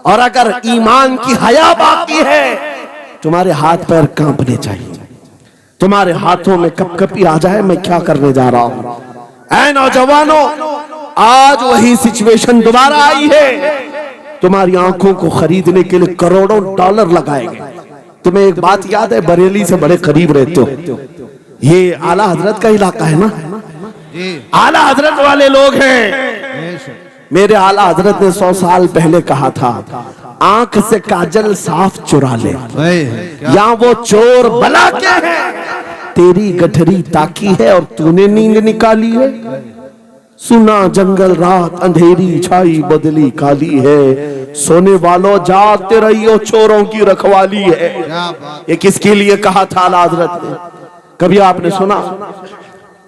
और अगर ईमान की हया बाकी है, तुम्हारे हाथ पैर कांपने चाहिए, तुम्हारे हाथों में कपकपी आ जाए मैं क्या करने जा रहा हूं। ऐ नौजवानों, आज वही सिचुएशन दोबारा आई है। तुम्हारी आंखों को खरीदने के लिए करोड़ों डॉलर लगाए गए। तुम्हें एक बात याद है, बरेली से बड़े करीब रहते हो, ये आला हजरत का इलाका है ना, आला हजरत वाले लोग हैं। मेरे आला हजरत ने 100 साल पहले कहा था, आंख से काजल साफ चुरा ले, या वो चोर बला के है, तेरी गठरी ताकी है और तूने नींद निकाली है। सुना जंगल रात अंधेरी छाई बदली काली है, सोने वालों जागते रहियो चोरों की रखवाली है। ये किसके लिए कहा था आला हजरत ने? कभी आपने सुना?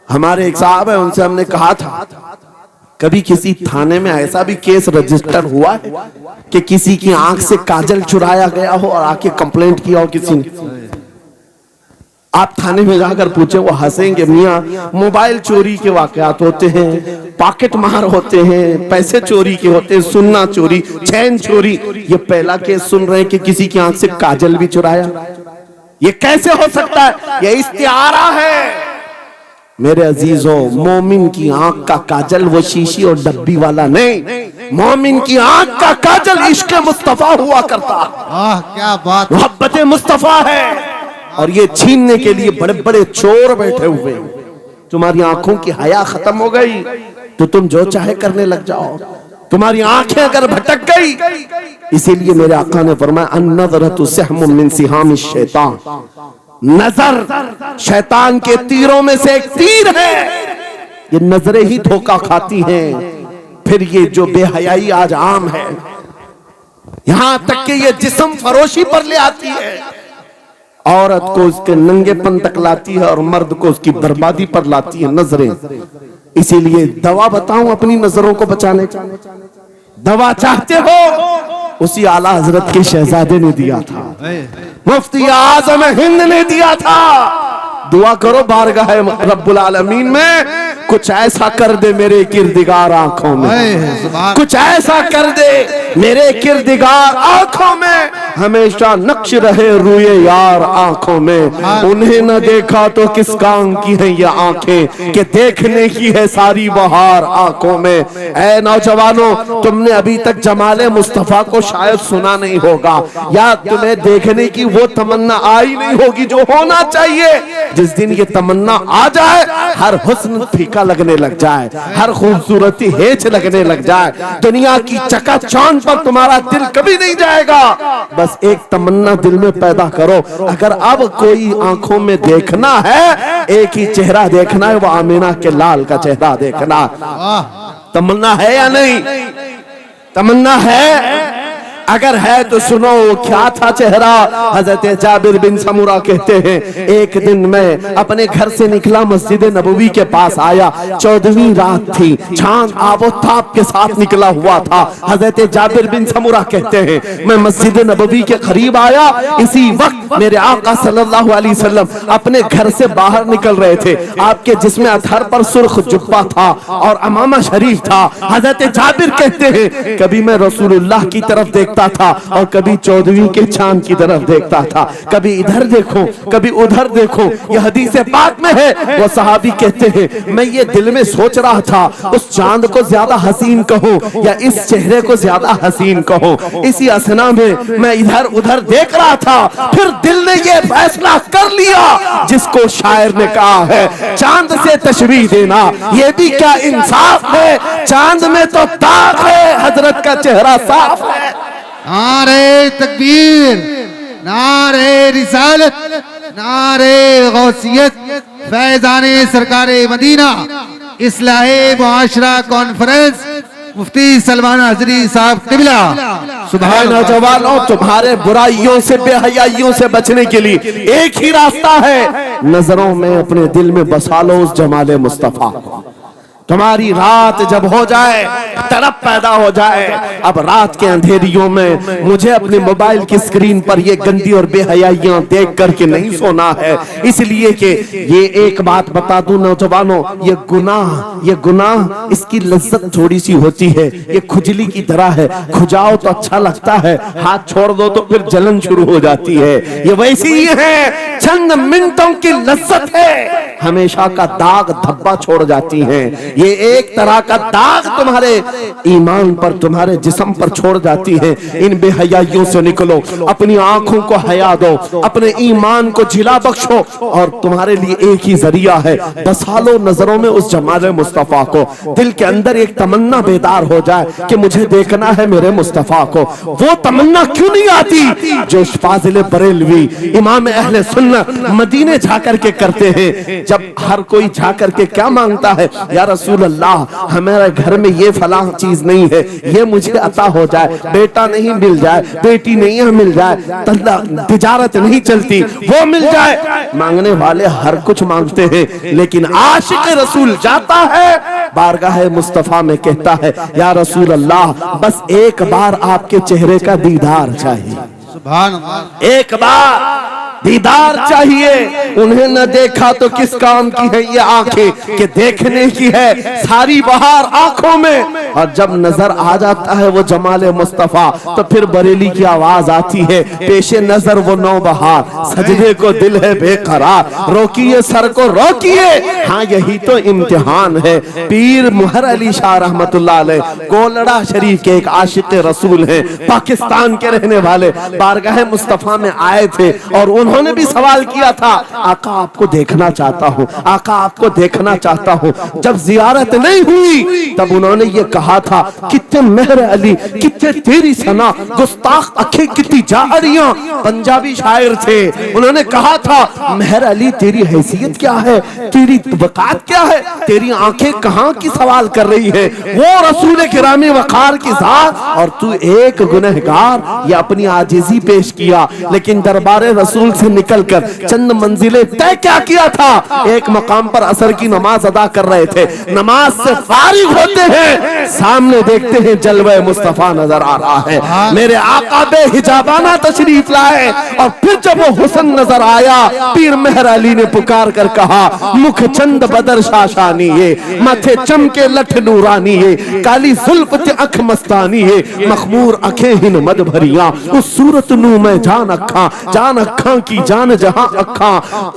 हमारे एक साहब है, उनसे हमने कहा था, कभी किसी थाने में ऐसा भी केस रजिस्टर हुआ है कि किसी की आंख से काजल चुराया गया हो और आके कंप्लेंट किया हो किसी ने? आप थाने में जाकर पूछे, वो हंसेंगे। मियाँ, मोबाइल चोरी के वाकयात होते हैं, पॉकेट मार होते हैं, पैसे चोरी के होते हैं, सुन्ना चोरी, चैन चोरी। ये पहला केस सुन रहे हैं कि किसी की आंख से काजल भी चुराया। ये कैसे हो सकता है? ये इस्तिआरा है। मेरे अजीजों, मोमिन की आंख का काजल वो शीशी और डब्बी वाला नहीं, मोमिन की आंख का काजल इश्क मुस्तफा हुआ करता। क्या बात, मोहब्बत मुस्तफा है। और ये छीनने के लिए बड़े बड़े चोर बैठे हुए। तुम्हारी आंखों की हया खत्म हो गई तो तुम जो चाहे करने लग जाओ। तुम्हारी आंखें अगर भटक गई, इसीलिए मेरे आका ने फरमाया अन-नज़रतु सहमुम मिन सिहामिश शैतान, नजर शैतान के तीरों में से एक तीर है। ये नजरें ही धोखा खाती हैं। फिर ये जो बेहयाई आज आम है, यहां तक कि ये जिस्म फरोशी पर ले आती है, औरत को उसके नंगेपन तक लाती है और मर्द को उसकी बर्बादी पर लाती है नजरें। इसीलिए दवा बताऊं अपनी नजरों को बचाने का? दवा चाहते हो? उसी आला हजरत के शहजादे ने दिया था, मुफ्ती आजम हिंद ने दिया था। दुआ करो बारगाह रब्बुल आलमीन में, कुछ ऐसा कर दे मेरे किरदिगार आंखों में, कुछ ऐसा कर दे मेरे किरदिगार आंखों में, हमेशा नक्श रहे रूए यार आंखों में। उन्हें न देखा तो किस काम की है ये आंखें, कि देखने की है सारी बहार आंखों में। ऐ नौजवानों, तुमने अभी तक जमाले मुस्तफा को शायद सुना नहीं होगा, या तुम्हें देखने की वो तमन्ना आई नहीं होगी जो होना चाहिए। जिस दिन ये तमन्ना आ जाए, हर हुस्न फीका लगने लग जाए, हर खूबसूरती हेच लगने लग जाए, दुनिया की चकाचौंध पर तुम्हारा दिल कभी नहीं जाएगा। बस एक तमन्ना दिल में पैदा करो, अगर अब कोई आंखों में देखना है, एक ही चेहरा देखना है, वो आमीना के लाल का चेहरा देखना। तमन्ना है या नहीं? तमन्ना है? अगर है तो सुनो क्या था चेहरा। हजरत जाबिर बिन समुरा कहते हैं, एक दिन मैं अपने घर से निकला, मस्जिद नबवी के पास आया, 14वीं रात थी, चांद आबोताब के साथ निकला हुआ था। हजरत जाबिर बिन समुरा कहते हैं, मैं मस्जिद नबवी के करीब आया, इसी वक्त मेरे आका सल्लल्लाहु अलैहि वसल्लम अपने घर से बाहर निकल रहे थे। आपके जिस्म अतहर पर सुर्ख जुब्बा था और अमामा शरीफ था। हजरत जाबिर कहते हैं, कभी मैं रसूलुल्लाह की तरफ देखता था और कभी 14वीं के चांद की तरफ देखता था, कभी इधर देखो कभी उधर देखो। यह हदीस पाक में है। वो सहाबी कहते हैं, मैं ये दिल में सोच रहा था, उस चांद को ज्यादा हसीन कहो या इस चेहरे को ज्यादा हसीन कहो। इसी असना में मैं इधर उधर देख रहा था, फिर दिल ने ये फैसला कर लिया जिसको शायर ने कहा है, चांद से तशबीह देना ये भी क्या इंसाफ है, चांद में तो दाग है, हजरत का चेहरा साफ है। नारे तकबीर, नारे रिसालत, नारे गौसियत, फैजाने सरकारे मदीना, इस्लाहे मुआशरा कॉन्फ्रेंस, मुफ्ती सलमान हजरी साहब किबला। सुबह नौजवानों, तुम्हारे बुराइयों से बेहयाइयों से बचने के लिए एक ही रास्ता है, नजरों में अपने दिल में बसा लो उस जमाले मुस्तफा को। तुम्हारी रात जब हो जाए, तड़प पैदा हो जाए, अब रात के अंधेरियों में मुझे अपने मोबाइल की स्क्रीन पर ये गंदी और बेहयाइयां देख करके नहीं सोना है। इसलिए कि ये एक बात बता दूं नौजवानों, ये गुनाह इसकी लज्जत थोड़ी सी होती है, ये खुजली की तरह है, खुजाओ तो अच्छा लगता है, हाथ छोड़ दो तो फिर जलन शुरू हो जाती है। ये वैसी ही है, चंद मिनटों की लज्जत है, हमेशा का दाग धब्बा छोड़ जाती है। ये एक तरह का दाग तुम्हारे ईमान पर, तुम्हारे जिस्म पर छोड़ जाती है। इन बेहयाइयों से निकलो, अपनी आंखों को हया दो, अपने ईमान को जिला बख्शो, और तुम्हारे लिए एक ही जरिया है, बसा लो नजरों में उस जमाले मुस्तफा को। दिल के अंदर एक तमन्ना बेदार हो जाए कि मुझे देखना है मेरे मुस्तफा को। वो तमन्ना क्यों नहीं आती जो फाजिल बरेलवी इमाम अहले सुन्नत मदीने जाकर के करते हैं। जब हर कोई जाकर के क्या मांगता है, या रसूल अल्लाह हमारे घर में ये फलां चीज नहीं है, ये मुझे अता हो जाए, बेटा नहीं मिल जाए, बेटी नहीं मिल जाए, तिजारत नहीं चलती, वो मिल जाए। मांगने वाले हर कुछ मांगते हैं, लेकिन आशिक रसूल जाता है बारगाह मुस्तफा में, कहता है, या रसूल अल्लाह बस एक बार आपके चेहरे का दीदार चाहिए, सुभान अल्लाह, एक बार दीदार चाहिए। उन्हें न देखा तो किस काम की है ये आंखें कि देखने की है सारी बहार आंखों में। और जब नजर आ जाता है वो जमाले मुस्तफा, तो फिर बरेली की आवाज आती है, पेशे नजर वो नौ बहार, सजदे को दिल है बेकरार, रोकिए सर को रोकिए, हाँ यही तो इम्तिहान है। पीर मुहर अली शाह रहमतुल्लाह अलैह गोलड़ा शरीफ के एक आशिक रसूल हैं, पाकिस्तान के रहने वाले, बारगाह मुस्तफा में आए थे और उन्होंने भी सवाल किया था, आका आपको देखना चाहता हूँ, आका आपको देखना चाहता हूँ। जब जियारत नहीं हुई तब उन्होंने ये कहा था, कितने मेहर अली, कितने तेरी सना, गुस्ताख अखे कितनी जारियां। पंजाबी शायर थे, उन्होंने कहा था, मेहर अली तेरी हैसियत क्या है, तेरी वकात क्या है, तेरी आंखें कहाँ की सवाल कर रही है, वो रसूल किरामी वकार की जात, और तू एक गुनहगार। ये अपनी आजिजी पेश किया, लेकिन दरबारे रसूल से निकलकर चंद मंजिलें तय क्या किया था। एक मकाम पर असर की नमाज अदा कर रहे थे, नमाज से फारिग होते हैं, सामने देखते हैं जलवे मुस्तफा नजर आ रहा है, मेरे आका बेहिजाबाना तशरीफ लाए। और फिर जब वो हुस्न नजर आया, पीर मेहर अली ने पुकार कर कहा, मुख चंद बदर शाशानी है, माथे चमके लठ नूरानी है, काली जुल्फ ते अख मस्तानी है, मखमूर अखे हिन मद भरिया, उस सूरत नू मैं जान अखा की जान जहां अखा,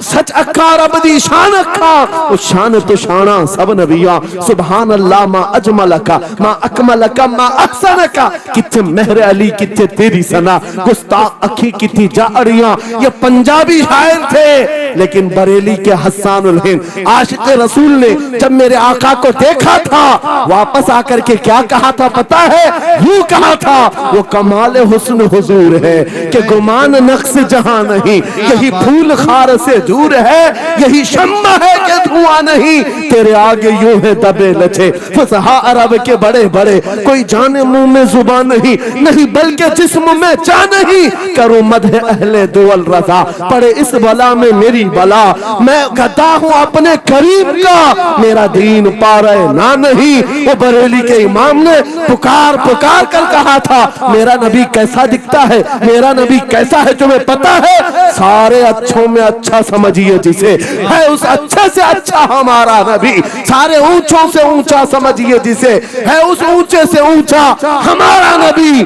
सच अखा रब दी शान अखा, उस शान तो शाना सब नबिया। सुभान अल्लाह मा अजमलका मा अकमलका मा अहसनका, किथे मेहर अली किथे तेरी सना, गुस्ताख अखी किथी जाड़ियां। ये पंजाबी शायर थे, लेकिन बरेली के हस्सानुल हिंद आशिक रसूल ने जब मेरे आका को देखा था, वापस आकर के क्या कहा था पता है, यूं कहा था, वो कमाल हुस्न हुजूर है कि गुमान नक्श जहां नहीं, यही फूल खार से दूर है, यही शम्मा है कि धुआं नहीं, तेरे आगे यूं है दबे लचे फसहा अरब के बड़े बड़े, कोई जाने मुंह में जुबान नहीं, नहीं बल्कि जिस्म में जा नहीं, करूं मदह अहले दुअल रजा, पड़े इस बला में मेरी बला, मैं गदा हूं अपने करीम का, मेरा दीन पा रहे ना नहीं। वो बरेली के इमाम ने पुकार पुकार कर कहा था, मेरा नबी कैसा दिखता है, मेरा नबी कैसा है तुम्हें पता है? सारे अच्छों में अच्छा समझिए जिसे, है उस अच्छे से अच्छा हमारा नबी, सारे ऊंचों से ऊंचा समझिए जिसे, है उस ऊंचे से ऊंचा हमारा नबी।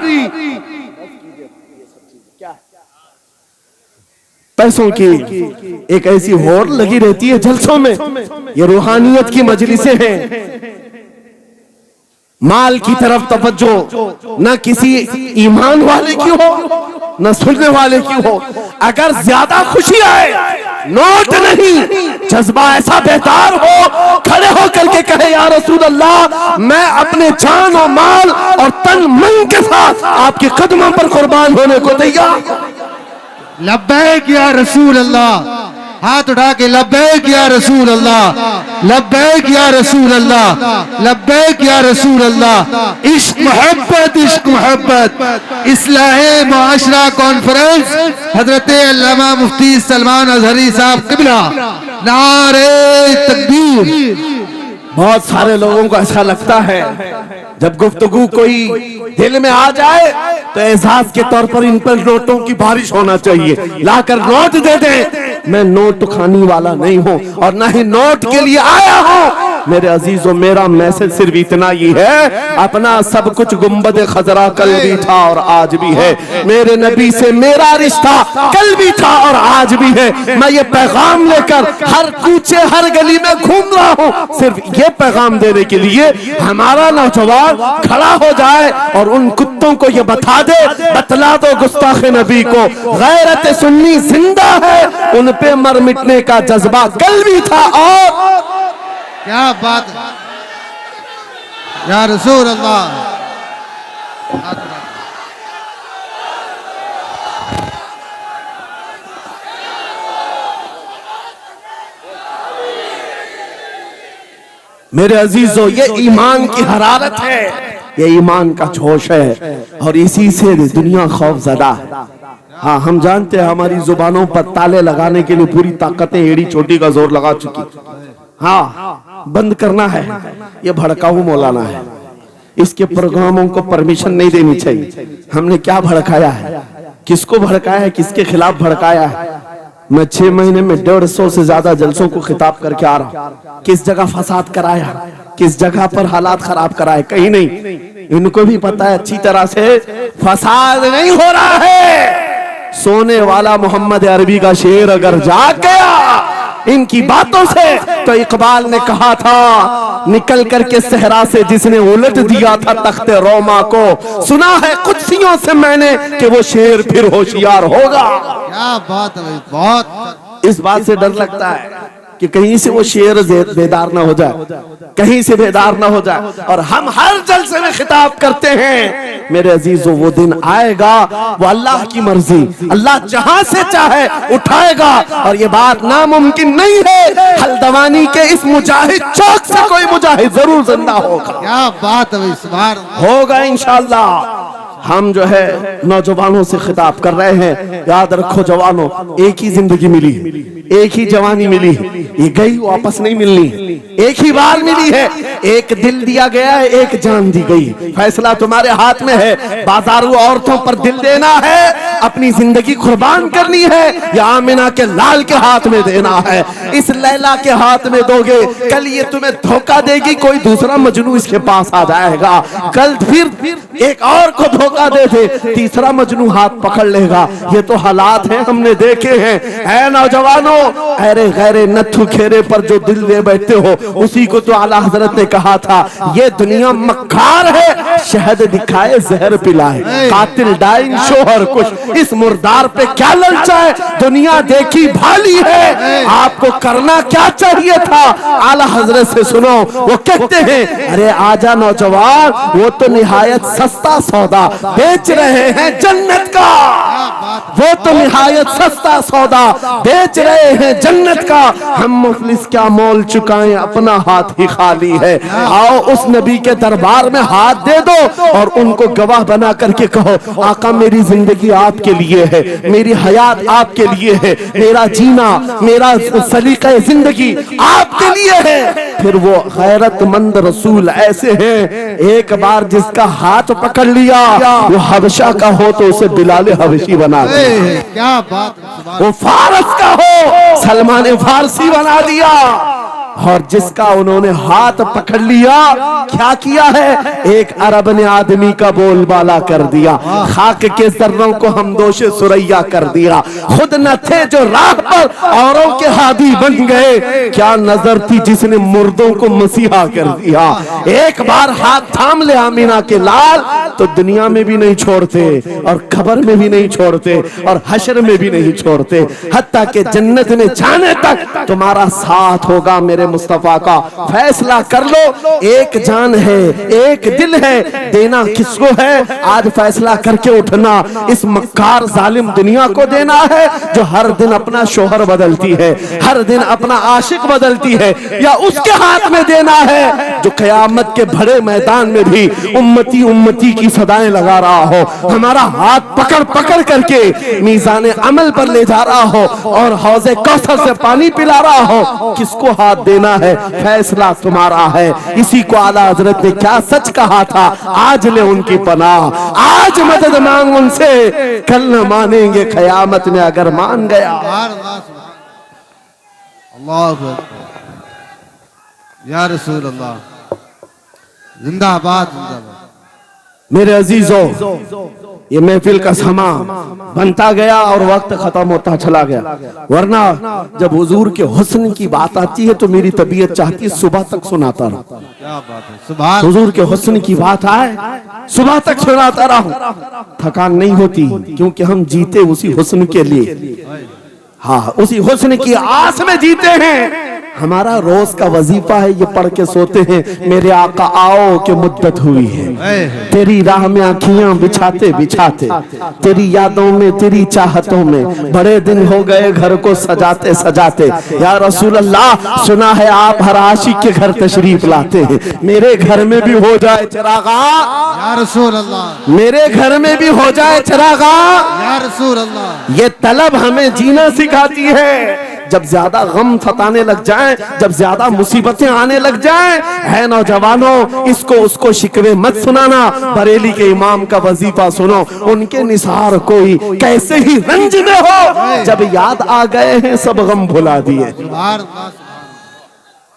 पैसों की एक ऐसी होड़ लगी रहती है जलसों में, ये रूहानियत की मजलिसें हैं। माल की तरफ तवज्जो न किसी ईमान वाले की हो न सुनने वाले की हो। अगर ज्यादा खुशी आए, नोट नहीं, जज्बा ऐसा बेहतर हो, खड़े हो करके कहे या रसूल अल्लाह, मैं अपने जान और माल और तन मन के साथ आपके कदमों पर कुर्बान होने को तैयार। लब्बैक या रसूल अल्लाह, हाथ उठा के लब्बैक या रसूल अल्लाह, लब्बैक या रसूल अल्लाह, लब्बैक या रसूल अल्लाह। इश्क मोहब्बत, इश्क मोहब्बत। इस्लाहे मुआशरा कॉन्फ्रेंस हजरत अल्लामा मुफ्ती सलमान अजहरी साहब किबला, नारे तकबीर। बहुत सारे लोगों को ऐसा लगता है जब गुफ्तगू कोई दिल में आ जाए तो एहसास के तौर पर इन पर नोटों की बारिश होना चाहिए, लाकर नोट दे दे। मैं नोट खाने वाला नहीं हूं और ना ही नोट के लिए आया हूं। मेरे अजीजों, मेरा मैसेज सिर्फ इतना ही है, अपना सब कुछ गुंबद खजरा कल भी था और आज भी है, मेरे नबी से मेरा रिश्ता कल भी था और आज भी है। मैं ये पैगाम लेकर हर कूचे हर गली में घूम रहा हूँ, सिर्फ ये पैगाम देने के लिए हमारा नौजवान खड़ा हो जाए और उन कुत्तों को ये बता दे, बतला दो गुस्ताखे नबी को, गैरत सुन्नी जिंदा है, उन पे मर मिटने का जज्बा कल भी था। और क्या बात है या रसूल अल्लाह। मेरे अजीजों, ये ईमान की हरारत है, ये ईमान का जोश है और इसी से दुनिया खौफजदा है। हाँ, हम जानते हैं हमारी जुबानों पर ताले लगाने के लिए पूरी ताकतें एड़ी चोटी का जोर लगा चुकी। हाँ, बंद करना है, ये भड़काऊ मौलाना है, इसके प्रोग्रामों को परमिशन नहीं देनी चाहिए। हमने क्या भड़काया है, किसको भड़काया है, किसके खिलाफ भड़काया है? मैं 6 महीने में 150 से ज्यादा जलसों को खिताब करके आ रहा हूँ। किस जगह फसाद कराया, किस जगह पर हालात खराब कराए, कहीं नहीं। इनको भी पता है अच्छी तरह से फसाद नहीं हो रहा है। सोने वाला मोहम्मद अरबी का शेर अगर जाग गया इनकी बातों से, तो इकबाल ने कहा था, निकल करके सहरा से जिसने उलट दिया था तख्ते रोमा को, सुना है कुत्सियों से मैंने कि वो शेर फिर होशियार होगा। क्या बात है, बहुत। इस बात से डर लगता है कि कहीं से वो शेर बेदार ना हो जाए, कहीं से बेदार ना हो जाए। और हम हर जलसे में खिताब करते हैं, मेरे अजीजों, वो दिन आएगा, वो अल्लाह की मर्जी, अल्लाह जहां से चाहे उठाएगा और ये बात नामुमकिन नहीं है। हल्द्वानी के इस मुजाहिद चौक से कोई मुजाहिद जरूर जिंदा होगा। क्या बात है, इस बार होगा इंशाअल्लाह। हम जो है नौजवानों से खिताब कर रहे हैं, याद रखो जवानों, एक ही जिंदगी मिली, एक ही जवानी मिली, ये गई वापस नहीं मिलनी, एक ही बार मिली है। एक दिल दिया गया है, एक जान दी गई, फैसला तुम्हारे हाथ में है। बाजारू औरतों पर दिल देना है, अपनी जिंदगी कुर्बान करनी है, या आमिना के लाल के हाथ में देना है। इस लैला के हाथ में दोगे, कल ये तुम्हें धोखा देगी, कोई दूसरा मजनू इसके पास आ जाएगा, कल फिर एक और को धोखा दे दे, तीसरा मजनू हाथ पकड़ लेगा। ये तो हालात हैं, हमने देखे हैं। ऐ नौजवानों, अरे गैरे नथु खेरे पर जो दिल दे बैठते हो, उसी को तो आला हजरत ने कहा था, ये दुनिया मक्कार है, शहद दिखाए जहर पिलाए, कातिल डाइन शोहर कुछ, इस मुर्दार पे क्या ललचाए, दुनिया देखी भाली है, आपको करना क्या चाहिए था? आला हजरत से सुनो, वो कहते हैं अरे आजा नौजवान, वो तो निहायत सस्ता सौदा बेच रहे हैं जन्नत का, वो तो निहायत सस्ता सौदा बेच रहे हैं जन्नत का। हम मुफलिस क्या मोल चुकाएं, अपना हाथ ही खाली है। आओ उस नबी के दरबार में हाथ दे दो और उनको गवाह बना करके कहो आका मेरी जिंदगी आपके लिए है, मेरी हयात आपके लिए है, मेरा जीना, मेरा सलीका जिंदगी आपके लिए है। फिर वो गैरतमंद रसूल ऐसे हैं, एक बार जिसका हाथ पकड़ लिया वो हबशा का हो तो उसे बिलाल हबशी बना दिया, क्या बात है, वो फारस का हो सलमान फारसी बना दिया। और जिसका उन्होंने हाथ पकड़ लिया क्या किया है, एक अरब ने आदमी का बोलबाला कर दिया, खाक के जर्रों को हमदोशे सुरैया कर दिया। खुद न थे जो राह पर औरों के हादी बन गए, क्या नजर थी जिसने मुर्दों को मसीहा कर दिया। एक बार हाथ थाम ले आमीना के लाल तो दुनिया में भी नहीं छोड़ते और खबर में भी नहीं छोड़ते और हशर में भी नहीं छोड़ते, हत्ता के जन्नत में जाने तक तुम्हारा साथ होगा। मेरे मुस्तफा का फैसला कर लो, एक जान है, एक दिल है, देना किसको है? आज फैसला करके उठना, इस मक्कार जालिम दुनिया को देना है जो हर दिन अपना शोहर बदलती है, हर दिन अपना आशिक बदलती है, या उसके हाथ में देना है जो कयामत के बड़े मैदान में भी उम्मती उम्मती की सदाएं लगा रहा हो, हमारा हाथ पकड़ पकड़ करके मीज़ान अमल पर ले जा रहा हो और हौज़े कौसर से पानी पिला रहा हो। किसको हाथ देना है? फैसला तुम्हारा है। इसी को आला हजरत ने क्या सच कहा था, आज ले उनकी पनाह, आज मदद मांग उनसे, कल न मानेंगे कयामत में अगर मान गया। अल्लाह या रसूल अल्लाह, जिंदाबाद जिंदाबाद। मेरे अजीजों, ये महफिल का समा बनता गया और वक्त खत्म होता चला गया, वरना जब हुजूर के हुस्न की बात आती है तो मेरी तबीयत चाहती है सुबह तक सुनाता रहूं। क्या बात है, सुभान। हुजूर के हुस्न की बात आए सुबह तक सुनाता रहूं, थकान नहीं होती, क्योंकि हम जीते उसी हुस्न के लिए, हाँ उसी हुस्न की आस में जीते हैं। हमारा रोज का वजीफा है, ये पढ़ के सोते हैं मेरे आका आओ कि मुद्दत हुई है, तेरी राह में आँखियां बिछाते बिछाते, तेरी यादों में तेरी चाहतों में बड़े दिन हो गए घर को सजाते सजाते। या रसूल अल्लाह, सुना है आप हर आशिक के घर तशरीफ लाते हैं, मेरे घर में भी हो जाए चिरागा, या रसूल अल्लाह, मेरे घर में भी हो जाए चिरागा, या रसूल अल्लाह। ये तलब हमें जीना सिखाती है। जब ज्यादा गम सताने लग जाएं, जब ज्यादा मुसीबतें आने लग जाएं, है नौजवानों, इसको उसको शिकवे मत सुनाना, बरेली के इमाम का वजीफा सुनो, उनके निसार कोई कैसे ही रंज में हो, जब याद आ गए हैं सब गम भुला दिए,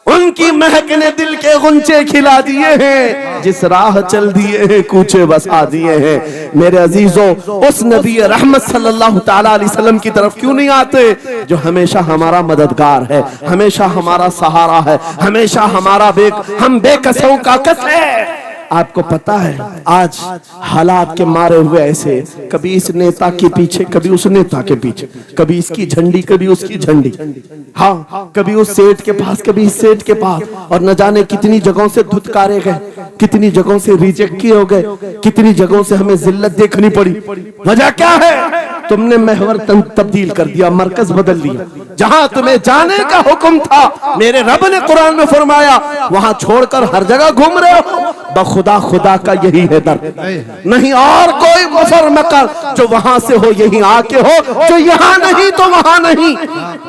उनकी महक ने दिल के गुंचे खिला दिए हैं, जिस राह चल दिए हैं कूचे बसा दिए हैं। मेरे अजीजों, उस नबी रहमत सल्लल्लाहु ताला अलैहि वसल्लम की तरफ क्यों नहीं आते जो हमेशा हमारा मददगार है, हमेशा हमारा सहारा है, हमेशा हमारा हम बेकसों का कस है। आपको पता है आज हालात के मारे हुए ऐसे, कभी इस नेता के पीछे, कभी उस नेता के पीछे, कभी इसकी झंडी कभी उसकी झंडी, हाँ कभी उस सेठ के पास कभी इस सेठ के पास, और न जाने कितनी जगहों से धुतकारे गए, कितनी जगहों से रिजेक्ट किए हो गए, कितनी जगहों से हमें जिल्लत देखनी पड़ी। वजह क्या है? तुमने महवर तब्दील कर दिया, मरकज बदल लिया। जहां तुम्हें जाने का हुक्म था, मेरे रब ने कुरान में फरमाया, वहां छोड़कर हर जगह घूम रहे हो। बखुदा खुदा का यही है दर, नहीं और कोई मुफर मकर, जो वहां से हो यही आके हो, जो यहाँ नहीं तो वहां नहीं।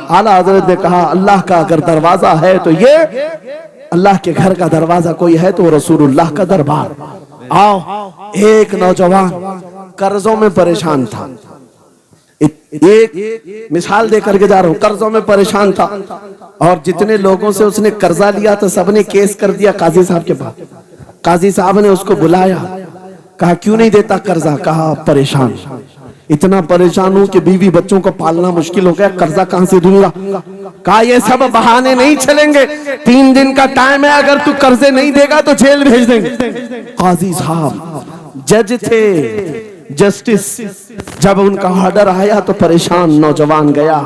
आला हजरत ने कहा अल्लाह का अगर दरवाजा है तो ये अल्लाह के घर का दरवाजा कोई है तो रसूलुल्लाह का दरबार। आओ, एक नौजवान कर्जों में परेशान था, एक मिसाल दे करके जा रहा हूं, कर्जों में परेशान था और जितने लोगों से उसने कर्जा लिया तो सबने केस कर दिया काजी साहब के पास। काजी साहब ने उसको बुलाया, कहा क्यों नहीं देता कर्जा? कहा परेशान, इतना परेशान हूं कि बीवी बच्चों को पालना मुश्किल हो गया, कर्जा कहां से दूंगा? कहा ये सब बहाने नहीं चलेंगे, 3 दिन का टाइम है, अगर तू कर्जे नहीं देगा तो जेल भेज देंगे। काजी साहब जज थे, जस्टिस। जब उनका ऑर्डर आया तो परेशान नौजवान गया,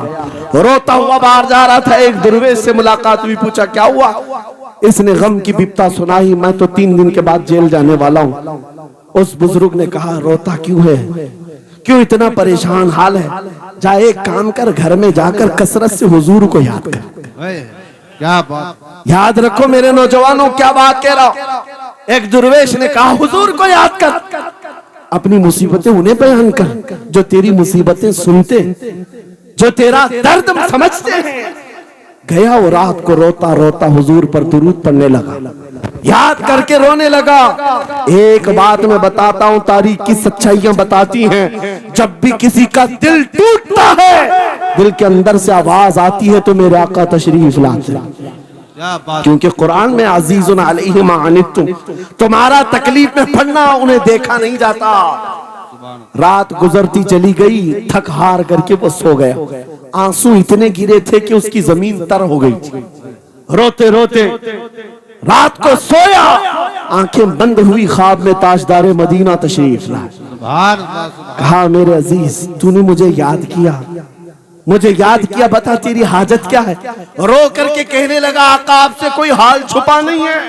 रोता हुआ बाहर जा रहा था। एक दरवेश से मुलाकात हुई, पूछा क्या हुआ? इसने गम की बिपता सुनाई, मैं तो 3 दिन के बाद जेल जाने वाला हूं। उस बुजुर्ग ने कहा, रोता क्यों है, क्यों इतना परेशान हाल है? जा एक काम कर, घर में जाकर कसरत से हुजूर को याद कर। क्या बात, याद रखो मेरे नौजवानों, क्या बात कह रहा हूं। एक दुर्वेश ने कहा, हुजूर को याद कर, अपनी मुसीबतें उन्हें बयान कर जो तेरी मुसीबतें सुनते, जो तेरा दर्द समझते हैं। गया वो रात को रोता रोता हुजूर पर दुरूद पढ़ने लगा, याद करके रोने लगा। एक बात मैं बताता हूं, तारीख की सच्चाइयां बताती हैं, जब भी किसी का दिल टूटता है, दिल के अंदर से आवाज आती है तो मेरे आका तशरीफ लाते हैं। क्योंकि कुरान में अजीजुन अलैहि मा अनित्तुम, तुम्हारा तकलीफ में पड़ना उन्हें देखा नहीं जाता। रात गुजरती चली गई, थक हार करके वो सो गया। आंसू इतने गिरे थे कि उसकी जमीन तर हो गई। रोते रोते रात को सोया, आंखें बंद हुई, ख्वाब में ताजदारे मदीना तशरीफ लाए। कहा, मेरे अजीज तूने मुझे याद किया, मुझे याद किया, बता तेरी हाजत क्या है? रो करके कहने लगा, आका आपसे कोई हाल छुपा नहीं है,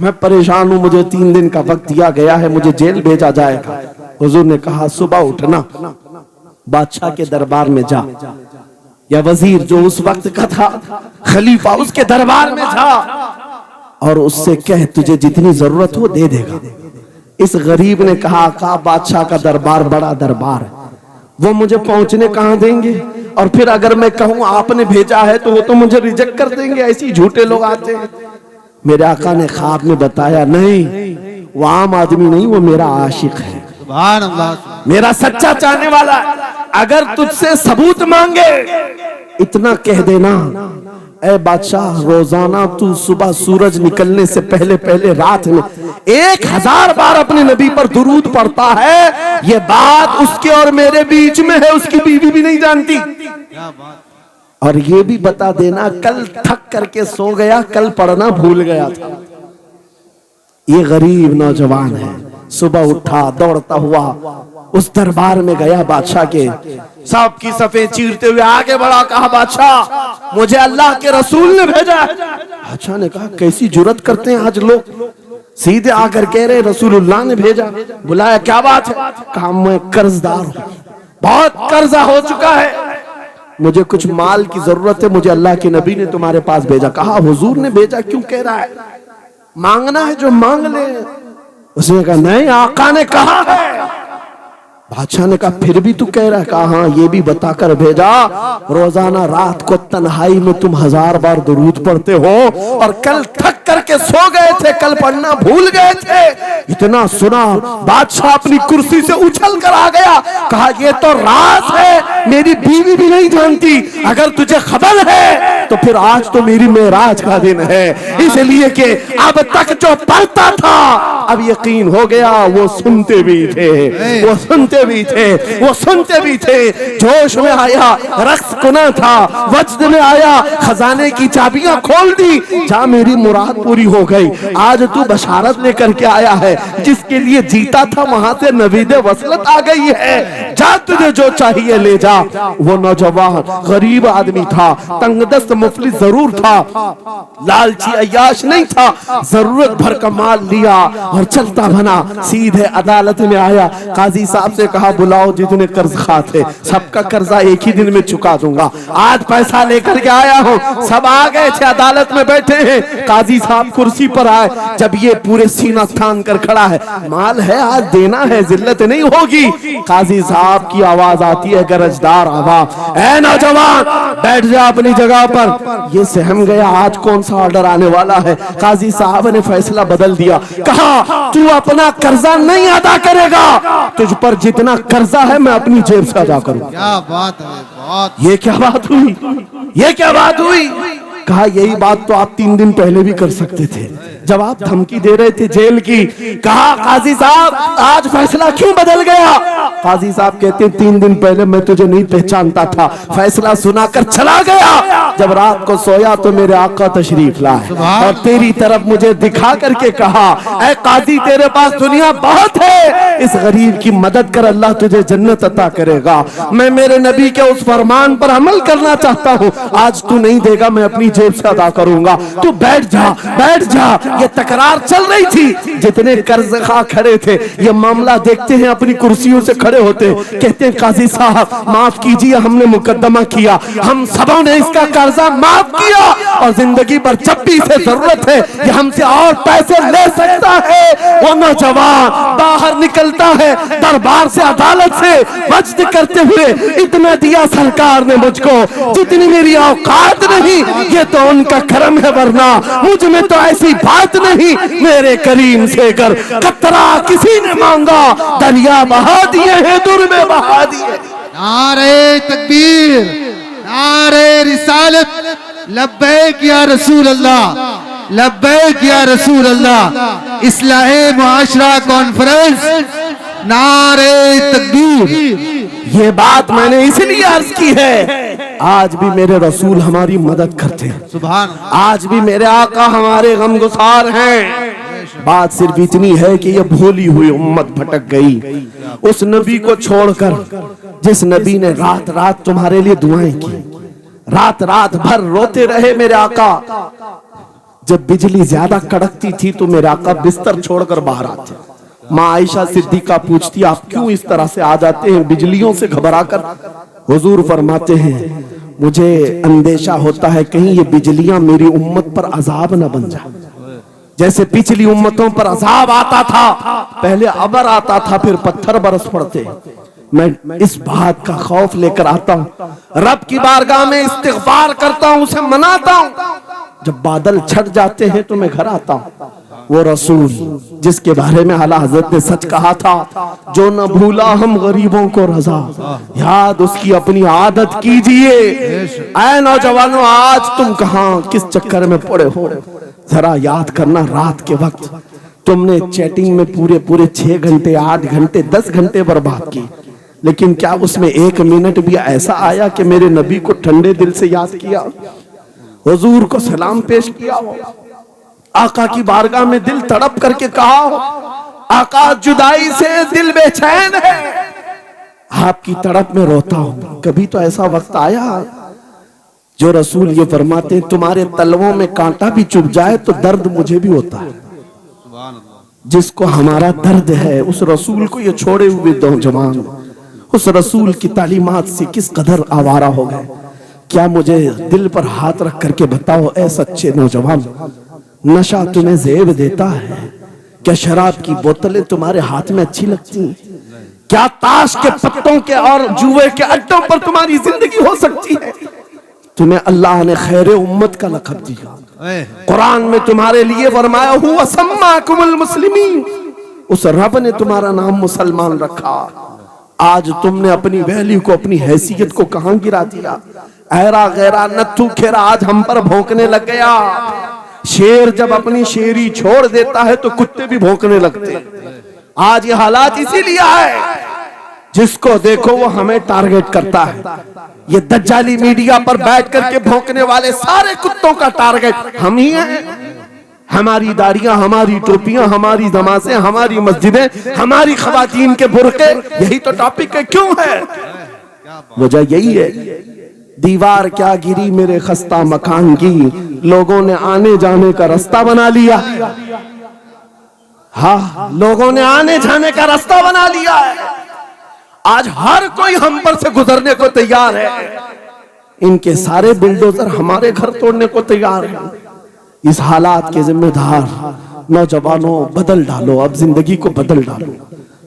मैं परेशान हूं, मुझे 3 दिन का वक्त दिया गया है, मुझे जेल भेजा जाएगा। हुजूर ने कहा, सुबह उठना, बादशाह के दरबार में जा, या वजीर जो उस वक्त का था, खलीफा, उसके दरबार में जा और उससे कह तुझे जितनी जरूरत हो दे देगा। इस गरीब ने कहा, आका बादशाह का दरबार बड़ा दरबार है, वो मुझे पहुंचने कहां देंगे, और फिर अगर मैं कहूं आपने भेजा है तो वो तो मुझे रिजेक्ट कर देंगे, ऐसे ही झूठे लोग आते हैं। मेरे आका ने ख्वाब में बताया, नहीं वो आम आदमी नहीं, वो मेरा आशिक है, मेरा सच्चा चाहने वाला है। अगर तुझसे सबूत मांगे इतना कह देना, ऐ बादशाह रोजाना तू सुबह सूरज निकलने से पहले पहले रात में 1000 बार अपने नबी पर दुरूद पढ़ता है, ये बात उसके और मेरे बीच में है, उसकी बीवी भी नहीं जानती। और ये भी बता देना, कल थक करके सो गया, कल पढ़ना भूल गया था। ये गरीब नौजवान है, सुबह उठा, दौड़ता हुआ उस दरबार में गया बादशाह के, सबकी सफेद चीरते हुए आगे बढ़ा, कहा, बादशाह मुझे अल्लाह के रसूल ने भेजा है। बादशाह ने कहा, कैसी जुर्रत करते हैं आज लोग, सीधे आकर कह रहे रसूलुल्लाह ने भेजा। बुलाया, क्या बात है? कहा, मैं कर्जदार हूं, बहुत कर्जा हो चुका है, मुझे कुछ माल की जरूरत है, मुझे अल्लाह के नबी ने तुम्हारे पास भेजा। कहा, हुजूर ने भेजा, क्यों कह रहा है? मांगना है जो मांग ले। उसने कहा, नहीं आका ने कहा है। बादशाह ने कहा, फिर भी तू कह रहा है? कहा, हाँ ये भी बताकर भेजा, रोजाना रात को तन्हाई में तुम 1000 बार दुरूद पढ़ते हो, और कल थक करके सो गए थे, कल पढ़ना भूल गए थे। इतना सुना, बादशाह अपनी कुर्सी से उछल कर आ गया, कहा, ये तो राज है, मेरी बीवी भी नहीं जानती, अगर तुझे खबर है तो फिर आज तो मेरी मेराज का दिन है, इसलिए कि अब तक जो पढ़ता था अब यकीन हो गया, वो सुनते भी थे, वो सुनते भी थे, वो सुनते भी थे। जोश में आया, रक्स कुना था, वजद में आया, खजाने की चाबियां खोल दी, जा मेरी मुराद पूरी हो गई। आज तू बशारत लेकर के आया है, जिसके लिए जीता था वहां से नवीद वसलत आ गई है, जा तुझे जो चाहिए ले जा। वो नौजवान गरीब आदमी था, तंगदस्त मुफलिस जरूर था, लालची अय्याश नहीं था, जरूरत भर का माल लिया और चलता बना, सीधे अदालत में आया। काजी साहब से कहा, बुलाओ जितने कर्ज खा थे, सबका कर्जा एक ही दिन में चुका दूंगा, आज पैसा लेकर के आया हूँ। सब आ गए थे, अदालत में बैठे हैं, काजी साहब कुर्सी पर आए, जब ये पूरे सीना थान कर खड़ा है, माल है आज देना है, जिल्लत नहीं होगी। काजी साहब की आवाज आती है, गरजदार आवाज, ऐ नौजवान बैठ जा अपनी जगह पर। ये सहम गया, आज कौन सा ऑर्डर आने वाला है। काजी साहब ने फैसला बदल दिया, कहा, तू अपना कर्जा नहीं अदा करेगा, तुझ पर जितना कर्जा है मैं अपनी जेब से अदा करूंगा। क्या बात है, बहुत। ये क्या बात हुई, ये क्या बात हुई? कहा, यही बात तो आप 3 दिन पहले भी कर सकते थे, जब आप धमकी दे रहे थे जेल की। कहा, काजी साहब आज फैसला क्यों बदल गया? काजी साहब कहते, 3 दिन पहले मैं तुझे नहीं पहचानता था, फैसला सुनाकर चला गया, जब रात को सोया तो मेरे आका तशरीफ लाए और तेरी तरफ मुझे दिखा करके कहा, ऐ काजी तेरे पास दुनिया बहुत है, इस गरीब की मदद कर, अल्लाह तुझे जन्नत अता करेगा। मैं मेरे नबी के उस फरमान पर अमल करना चाहता हूँ, आज तू नहीं देगा मैं अपनी जेब से अदा करूंगा, तू बैठ जा बैठ जा। ये तकरार चल रही थी, जितने कर्ज खा खड़े थे ये मामला देखते हैं अपनी कुर्सियों से खड़े होते, कहते हैं काजी साहब माफ कीजिए, हमने मुकदमा किया, हम सबों ने इसका कर्जा माफ किया और जिंदगी भर जब भी इसे जरूरत है ये हमसे और पैसे ले सकता है। वो नौजवान बाहर निकलता है दरबार से, अदालत से वज्द करते हुए, इतना दिया सरकार ने मुझको जितनी मेरी औकात नहीं, ये तो उनका करम है, वरना मुझ में तो ऐसी बात नहीं। मेरे करीम से कर कतरा किसी ने मांगा, दरिया बहा दिए हैं, दुर में बहा दिए। नारे तकबीर, नारे रिसालत, लब्बैक या रसूल अल्लाह, लब्बैक या रसूल अल्लाह। इस्लाहे मुआशरा कॉन्फ्रेंस, नारे तकबीर। ये बात मैंने इसलिए अर्ज की है, आज भी मेरे रसूल हमारी मदद करते हैं, सुभान अल्लाह। आज भी मेरे आका हमारे गमगुसार हैं। बात सिर्फ इतनी है कि ये भूली हुई उम्मत भटक गई उस नबी को छोड़कर जिस नबी ने रात रात तुम्हारे लिए दुआएं की, रात रात भर रोते रहे मेरे आका। जब बिजली ज्यादा कड़कती थी तो मेरे आका बिस्तर छोड़कर बाहर आते। माँ आयशा सिद्दीका पूछती, आप क्यों इस तरह से आ जाते हैं बिजलियों से घबराकर? हुजूर फरमाते हैं, मुझे अंदेशा होता है कहीं ये बिजलियां मेरी उम्मत पर अजाब न बन जाए, जैसे पिछली उम्मतों पर अजाब आता था, पहले अबर आता था फिर पत्थर बरस पड़ते। मैं इस बात का खौफ लेकर आता हूँ, रब की बारगाह में इस्तिग़फार करता हूँ, उसे मनाता हूँ। जब बादल छट जाते हैं तो मैं घर आता हूँ। वो रसूल जिसके बारे में आला हज़रत ने सच कहा था, जो न भूला हम गरीबों को रजा, याद उसकी अपनी आदत कीजिए। ऐ नौजवानों, आज तुम कहाँ किस चक्कर में पड़े हो, जरा याद करना। रात के वक्त तुमने चैटिंग में पूरे पूरे 6 घंटे 8 घंटे 10 घंटे बर्बाद की, लेकिन क्या उसमें 1 मिनट भी ऐसा आया कि मेरे नबी को ठंडे दिल से याद किया, हुजूर को सलाम पेश किया हो, आका की बारगाह में दिल तड़प करके कहा हो, आका जुदाई से दिल बेचैन है, आपकी तड़प में रोता हूं। कभी तो ऐसा वक्त आया जो रसूल ये फरमाते, तुम्हारे तलवों में कांटा भी चुभ जाए तो दर्द मुझे भी होता है। जिसको हमारा दर्द है उस रसूल को ये छोड़े हुए नौजवान उस रसूल की तालीमात से किस कदर आवारा हो गए। क्या मुझे दिल पर हाथ रख करके बताओ, ऐ सच्चे नौजवान, नशा तुम्हें ज़ेब देता है? क्या शराब की बोतलें तुम्हारे हाथ में अच्छी लगती हैं? क्या ताश के पत्तों के और जुए के अड्डों पर तुम्हारी जिंदगी हो सकती है? तुम्हें अल्लाह ने खैर उम्मत का लक़ब दिया, कुरान में तुम्हारे लिए फरमाया हुआ सम्माकुमुल मुस्लिमीन, उस रब ने तुम्हारा नाम मुसलमान रखा। आज तुमने अपनी वैल्यू को, अपनी हैसियत को कहां गिरा दिया? ऐरा गैरा नत्थू खेरा आज हम पर भौंकने लग गया। शेर जब अपनी शेरी छोड़ देता है तो कुत्ते भी भौंकने लगते हैं। आज ये हालात इसीलिए है, जिसको देखो वो हमें टारगेट करता है। ये दज्जाली मीडिया पर बैठ करके भौंकने वाले सारे कुत्तों का टारगेट हम ही हैं। हमारी दाढ़ियां, हमारी टोपियां, हमारी नमाज़ें, हमारी मस्जिदें, हमारी खवातीन के बुर्के, यही तो टॉपिक है। क्यों है? वजह यही है, दीवार क्या गिरी मेरे खस्ता मकान की, लोगों ने आने जाने का रास्ता बना लिया। हाँ, लोगों ने आने जाने का रास्ता बना लिया है। आज हर कोई हम पर से गुजरने को तैयार है। इनके सारे बुलडोजर हमारे घर तोड़ने को तैयार हैं। इस हालात के जिम्मेदार नौजवानों, बदल डालो, अब जिंदगी को बदल डालो।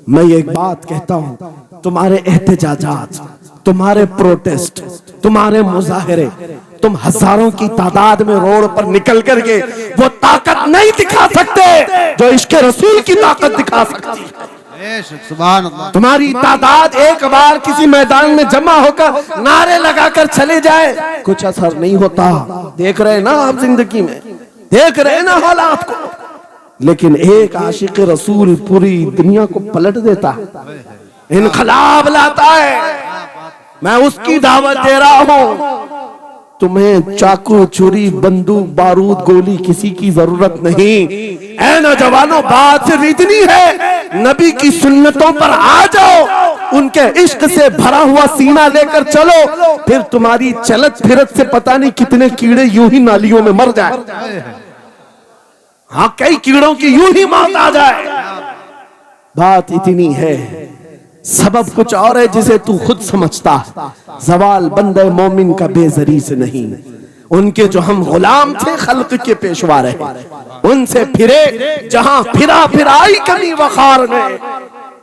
मैं एक बात कहता हूं, तुम्हारे एहतजाजात, तुम्हारे प्रोटेस्ट, तुम्हारे मुजाहरे, तुम हजारों की तादाद में रोड पर निकल करके वो ताकत नहीं दिखा सकते जो इश्क रसूल की ताकत दिखा सकती है। तुम्हारी तादाद एक बार किसी मैदान में जमा होकर नारे लगाकर चले जाए, कुछ असर नहीं होता। देख रहे ना आप, जिंदगी में देख रहे ना हालात को। लेकिन एक आशिक रसूल पूरी दुनिया को पलट देता है, इनकलाब लाता है। मैं उसकी दावत दे रहा हूं। तुम्हें चाकू छुरी बंदूक बारूद गोली किसी की जरूरत नहीं। ऐ नौजवानों, बात सिर्फ इतनी है, नबी की सुन्नतों पर आ जाओ, उनके इश्क से भरा हुआ सीना लेकर चलो, फिर तुम्हारी चलत फिरत से पता नहीं कितने कीड़े यूं ही नालियों में मर जाए। हाँ, कई कीड़ों की यूं ही मौत आ जाए। बात इतनी है, सबब कुछ और है जिसे तू खुद समझता है। जवाल बंदे मोमिन का बेजरी से नहीं, उनके जो हम गुलाम थे खल्क के पेशवा रहे, उनसे फिरे जहां फिरा फिर आई कमी वखार में।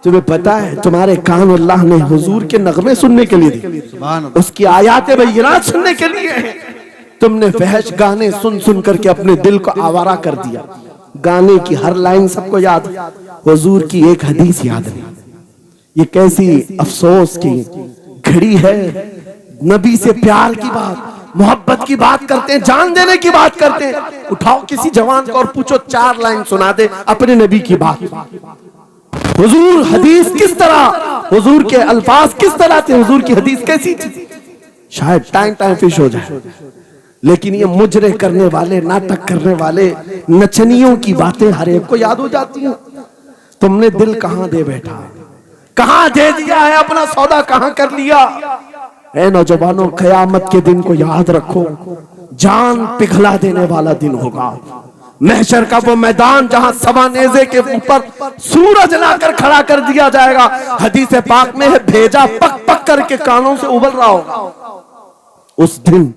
तुम्हें पता है तुम्हारे कान अल्लाह ने हुजूर के नगमे सुनने के लिए दिए, उसकी आयाते बय्यिनात सुनने के लिए। तुमने फहश गाने सुन सुन करके अपने दिल को आवारा कर दिया। गाने की हर लाइन सबको याद, हुजूर की एक हदीस याद नहीं। ये कैसी अफसोस की घड़ी है। नबी से प्यार की बात, मोहब्बत की बात करते हैं, जान देने की बात करते हैं। उठाओ किसी जवान को और पूछो 4 लाइन सुना दे अपने नबी की बात। हुजूर हदीस किस तरह, हुजूर के अल्फाज किस तरह थे, हुजूर की हदीस कैसी थी, शायद टाइम फिश हो जाए। लेकिन ये मुजरे करने वाले, नाटक करने वाले, नचनियों की बातें हर एक को याद हो जाती हैं। तुमने दिल कहां दे बैठा, कहां दे दिया है, अपना सौदा कहां कर लिया। ऐ नौजवानों, कयामत के दिन को याद रखो, जान पिघला देने वाला दिन होगा। महशर का वो मैदान जहां सवा नेज़े के ऊपर सूरज लाकर खड़ा कर दिया जाएगा। हदीस पाक में है, भेजा पक पक करके कानों से उबल रहा होगा। उस दिन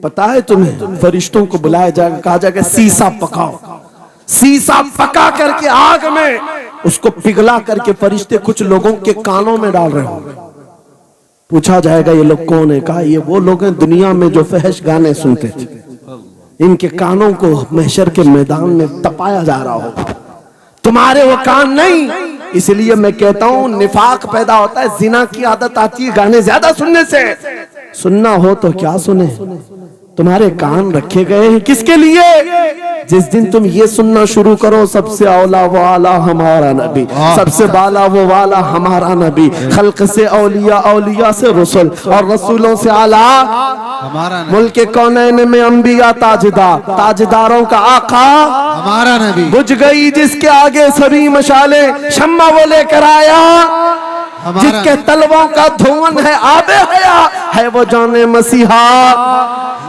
पता है तुम्हें, फरिश्तों को बुलाया जाएगा, कहा जाएगा सीसा पकाओ। सीसा पका करके आग में उसको पिघला करके फरिश्ते कुछ लोगों के कानों में डाल रहे होंगे। पूछा जाएगा ये लोग कौन है? कहा ये वो लोग हैं दुनिया में जो फहश गाने सुनते थे, इनके कानों को महशर के मैदान में तपाया जा रहा होगा। तुम्हारे वो कान नहीं। इसलिए मैं कहता हूं निफाक पैदा होता है, जिना की आदत आती है गाने ज्यादा सुनने से। सुनना हो तो क्या सुने, तुम्हारे कान रखे गए हैं किसके लिए? जिस दिन तुम ये सुनना शुरू करो, सबसे औला वाला हमारा नबी, सबसे बाला वो वाला हमारा नबी, खल्क से औलिया, औलिया से रसूल, और रसूलों से आला हमारा नबी, मुल्क कौनैन में अंबिया ताजदार, ताजदारों का आका हमारा नबी। बुझ गई जिसके आगे सभी मशाले, शम्मा वो लेकर आया, जिसके तलवों का धुआं है आबे हया, है वो जाने मसीहा।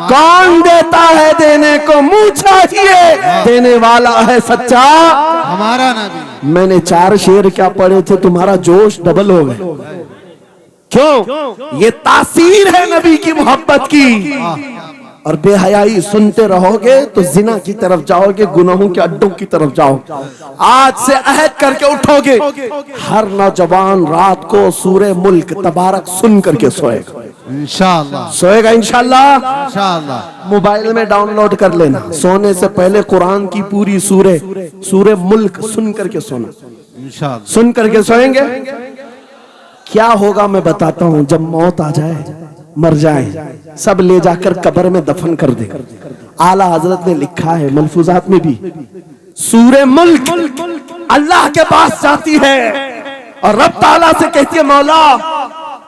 कौन देता है देने को मुंह चाहिए, देने वाला है सच्चा हमारा नबी। मैंने 4 शेर क्या पढ़े थे, तुम्हारा जोश डबल हो गए। क्यों? ये तासीर है नबी की मोहब्बत की। और बेहयाई सुनते रहोगे तो जिना की तरफ जाओगे, गुनाहों के अड्डों की तरफ जाओगे। आज से अहद करके उठोगे, हर नौजवान रात को सूरे मुल्क तबारक सुन करके सोएगा इंशाअल्लाह। सोएगा इंशाअल्लाह। मोबाइल में डाउनलोड कर लेना, सोने से पहले कुरान की पूरी सूरे मुल्क सुन करके सोना इंशाअल्लाह। सुन करके सोएंगे, क्या होगा मैं बताता हूँ। जब मौत आ जाए, मर जाए, सब ले जाकर कब्र में दफन कर दे। आला हजरत ने लिखा है मलफूजात में भी, सूरे मुल्क अल्लाह के पास जाती है और रब ताला से कहती है मौला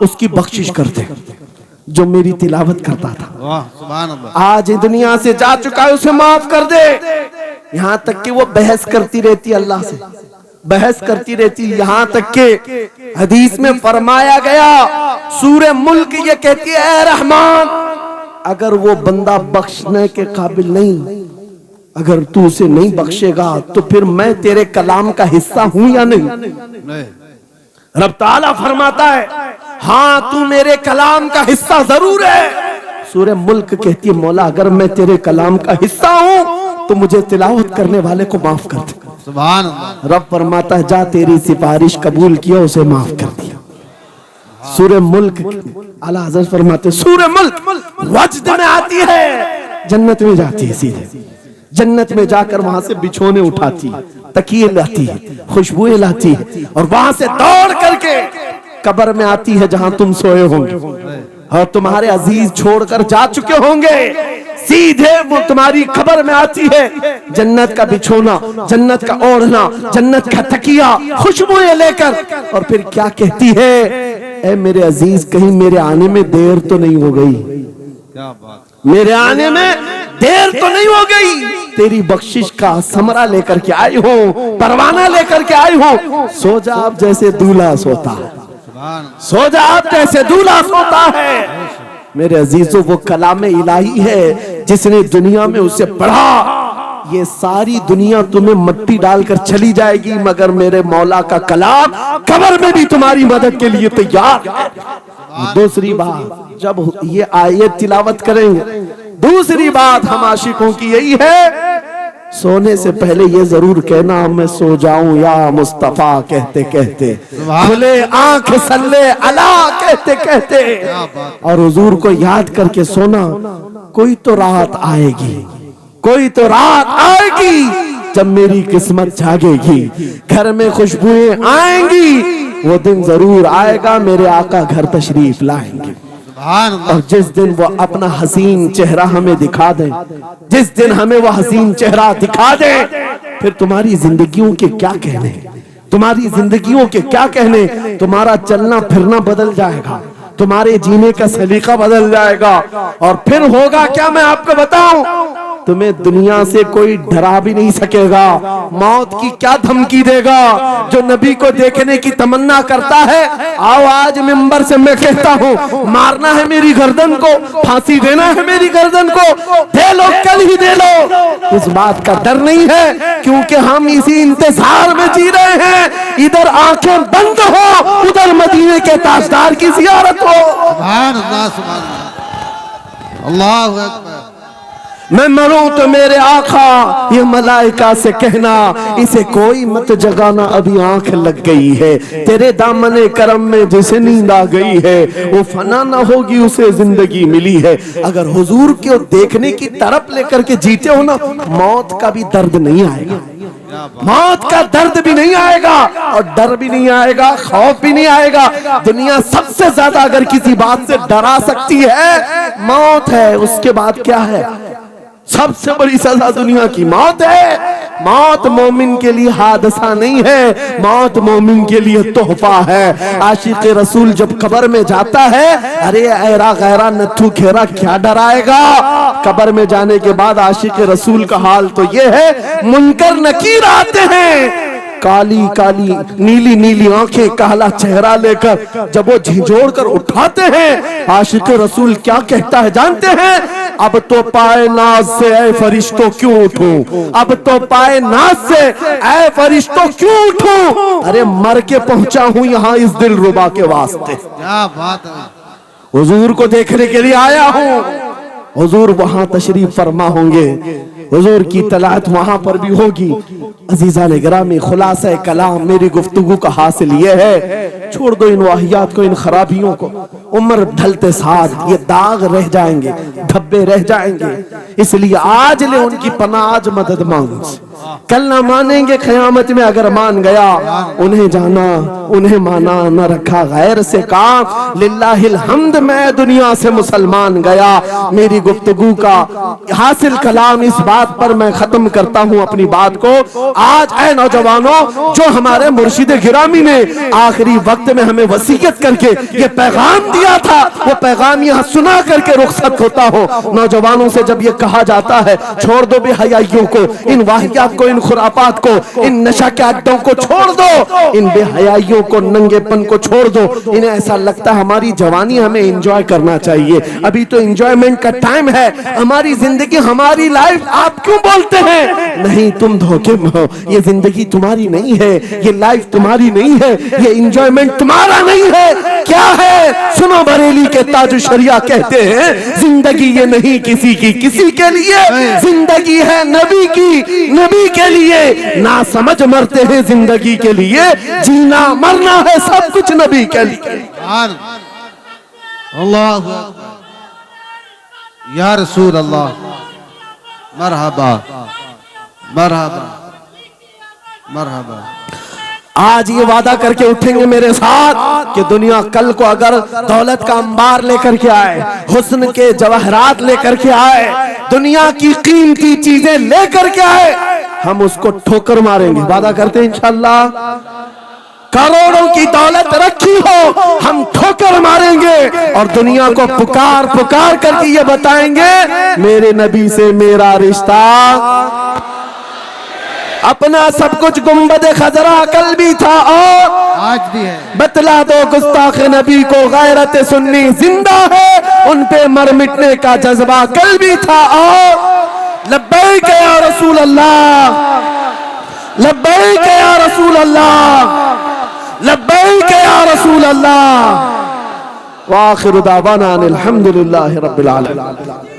उसकी बख्शिश कर दे जो मेरी तिलावत करता था। वाह सुभान अल्लाह। आज दुनिया से जा चुका है, उसे माफ कर दे। यहां तक कि वो बहस करती रहती अल्लाह से, बहस करती रहती, यहां तक के हदीस में फरमाया गया सूरे मुल्क ये कहती है ऐ रहमान, अगर वो बंदा बख्शने के काबिल नहीं, अगर तू उसे नहीं बख्शेगा तो फिर मैं तेरे कलाम का हिस्सा हूं या नहीं? रब ताला फरमाता है हाँ तू मेरे कलाम का हिस्सा जरूर है। सूरे मुल्क कहती है मौला अगर मैं तेरे कलाम का हिस्सा हूं तो मुझे तिलावत करने वाले को माफ कर दे। सुभान अल्लाह। रब फरमाता है जा तेरी सिफारिश कबूल किया, उसे माफ कर दिया। सूरे मुल्क आला हज़रत फरमाते सूरे मुल्क वजद में आती है, जन्नत में जाती है, सीधे जन्नत में जाकर वहां से बिछोने उठाती, तकिए लाती है, खुशबुएं लाती है और वहां से दौड़ करके कब्र में आती है जहां तुम सोए होंगे और तुम्हारे अजीज छोड़कर जा चुके होंगे। सीधे वो तुम्हारी कब्र में आती है, जन्नत का बिछोना, जन्नत का ओढ़ना, जन्नत का तकिया, खुशबुएं लेकर, और फिर क्या कहती है, ऐ मेरे अजीज कहीं मेरे आने में देर तो नहीं हो गई? क्या बात। मेरे आने में देर तो नहीं हो गई, तेरी बख्शिश का समरा लेकर के आई हूँ, परवाना लेकर के आई हूँ। सो जा आप जैसे दूल्हा सोता है, सो जा आप जैसे दूल्हा सोता है। मेरे अजीजों, वो कलामे इलाही है जिसने दुनिया में उसे पढ़ा। ये सारी दुनिया तुम्हें मट्टी डालकर चली जाएगी, मगर मेरे मौला का कलाम कब्र में भी तुम्हारी मदद के लिए तैयार है। दूसरी बात, जब ये आयत तिलावत करेंगे, दूसरी बात हम आशिकों की यही है, सोने से पहले ये जरूर कहना मैं सो जाऊं या मुस्तफा कहते कहते, खुले आंख सल्ले अला कहते कहते, और हुजूर को याद करके सोना। कोई तो रात आएगी, कोई तो रात आएगी जब मेरी किस्मत जागेगी, घर में खुशबुएं आएंगी, वो दिन जरूर आएगा मेरे आका घर तशरीफ लाएंगे। और जिस दिन वो अपना हसीन चेहरा हमें दिखा दे, जिस दिन हमें वो हसीन चेहरा दिखा दे, फिर तुम्हारी जिंदगियों के क्या कहने, तुम्हारी जिंदगियों के क्या कहने। तुम्हारा चलना फिरना बदल जाएगा, तुम्हारे जीने का सलीका बदल जाएगा, और फिर होगा क्या मैं आपको बताऊं, तुम्हें दुनिया से कोई डरा भी नहीं सकेगा। मौत की क्या धमकी देगा। जो नबी को देखने की तमन्ना करता है, आओ आज मिंबर से मैं कहता हूँ, मारना है मेरी गर्दन को, फांसी देना है मेरी गर्दन को, दे लो, कल ही दे लो। इस बात का डर नहीं है, क्योंकि हम इसी इंतजार में जी रहे हैं, इधर आंखें बंद हो, उधर मदीने के ताजदार की जियारत हो। सुभान अल्लाह, सुभान अल्लाह, अल्लाहु अकबर। मैं मरूं तो मेरे आका ये मलाइका से कहना, इसे कोई मत जगाना, अभी आंख लग गई है, तेरे दामने करम में जिसे नींद आ गई है, वो फना ना होगी उसे जिंदगी मिली है। अगर हुजूर को देखने की तरफ लेकर के जीते हो ना, मौत का भी दर्द नहीं आएगा, मौत का दर्द भी नहीं आएगा, और डर भी नहीं आएगा, खौफ भी नहीं आएगा। दुनिया सबसे ज्यादा अगर किसी बात से डरा सकती है, मौत है। उसके बाद क्या है? सबसे बड़ी सजा दुनिया की मौत है। मौत मोमिन के लिए हादसा नहीं है, मौत मोमिन के लिए तोहफा है। आशिक रसूल जब कब्र में जाता है, अरे ऐरा गैरा नथु खेरा क्या डराएगा। कब्र में जाने के बाद आशिक रसूल का हाल तो ये है, मुनकर नकीर आते हैं, काली काली नीली नीली आंखें, काला चेहरा लेकर जब वो झिझोड़ कर उठाते हैं, आशिक रसूल क्या कहता है जानते हैं? अब तो पाए नाज से ऐ फरिश्तों क्यों उठूं, अब तो पाए नाज से ऐ फरिश्तों क्यों उठूं। अरे मर के पहुंचा हूं यहाँ इस दिल रुबा के वास्ते, क्या बात है। हुजूर को देखने के लिए आया हूं। हुजूर वहां तशरीफ फरमा होंगे, हुजूर की तलात वहां पर भी होगी। अजीजा ने गिरामी, खुलासा कलाम मेरी गुफ्तगू का हासिल ये है, छोड़ दो इन वाहियात को, इन खराबियों को। उम्र ढलते साथ ये दाग रह जाएंगे, धब्बे रह जाएंगे, इसलिए आज ले उनकी पनाह, आज मदद मांग। कल ना मानेंगे क़यामत में, अगर मान गया उन्हें जाना उन्हें माना, न रखा गैर से काम। लिल्लाहिल हम्द, मैं दुनिया से मुसलमान गया। मेरी गुफ्तगू का हासिल कलाम इस बात पर मैं खत्म करता हूँ अपनी बात को। आज ऐ नौजवानों, जो हमारे मुर्शिद गिरामी ने आखिरी वक्त में हमें वसीयत करके ये पैगाम दिया था, वो पैगाम यहाँ सुना करके रुखसत होता हो। नौजवानों से जब ये कहा जाता है, छोड़ दो बेहयाइयों को, इन वाहियात को, इन खुरापात को, इन नशा के अड्डों को छोड़ दो, इन बेहयाइयों को, नंगेपन को छोड़ दो। इन्हें ऐसा लगता है हमारी जवानी हमें एंजॉय करना चाहिए, अभी तो एंजॉयमेंट का टाइम है, हमारी जिंदगी हमारी लाइफ आप क्यों बोलते हैं? नहीं, तुम धोखे में हो, ये जिंदगी तुम्हारी नहीं है, ये लाइफ तुम्हारी नहीं है, ये एंजॉयमेंट तुम्हारा नहीं है। क्या है? सुनो, बरेली के ताजु शरिया कहते हैं, जिंदगी ये नहीं किसी की किसी के लिए, जिंदगी है नबी की नबी के लिए। ना समझ मरते हैं जिंदगी के लिए, जीना मरना है सब कुछ नबी के लिए। अल्लाह या रसूल अल्लाह, मरहबा मरहबा मरहबा। आज ये वादा करके उठेंगे मेरे साथ कि दुनिया कल को अगर दौलत का अंबार लेकर के आए, हुस्न के जवाहरात लेकर के आए, दुनिया की कीमती चीजें लेकर के आए, हम उसको ठोकर मारेंगे। वादा करते हैं इंशाअल्लाह। करोड़ों की दौलत रखी हो, हम ठोकर मारेंगे और दुनिया को पुकार पुकार करके ये बताएंगे मेरे नबी से मेरा रिश्ता। अपना सब कुछ गुंबद खजरा कल भी था और आज भी है। बतला दो गुस्ताख नबी को गैरत सुन्नी जिंदा है, उन पे मर मिटने का जज्बा कल भी था और लब्बैक या रसूल अल्लाह, लब्बैक या रसूल अल्लाह, लब्बैक या रसूल अल्लाह। व आखिरु दावाना अनिल हम्दुलिल्लाहि रब्बिल आलमीन।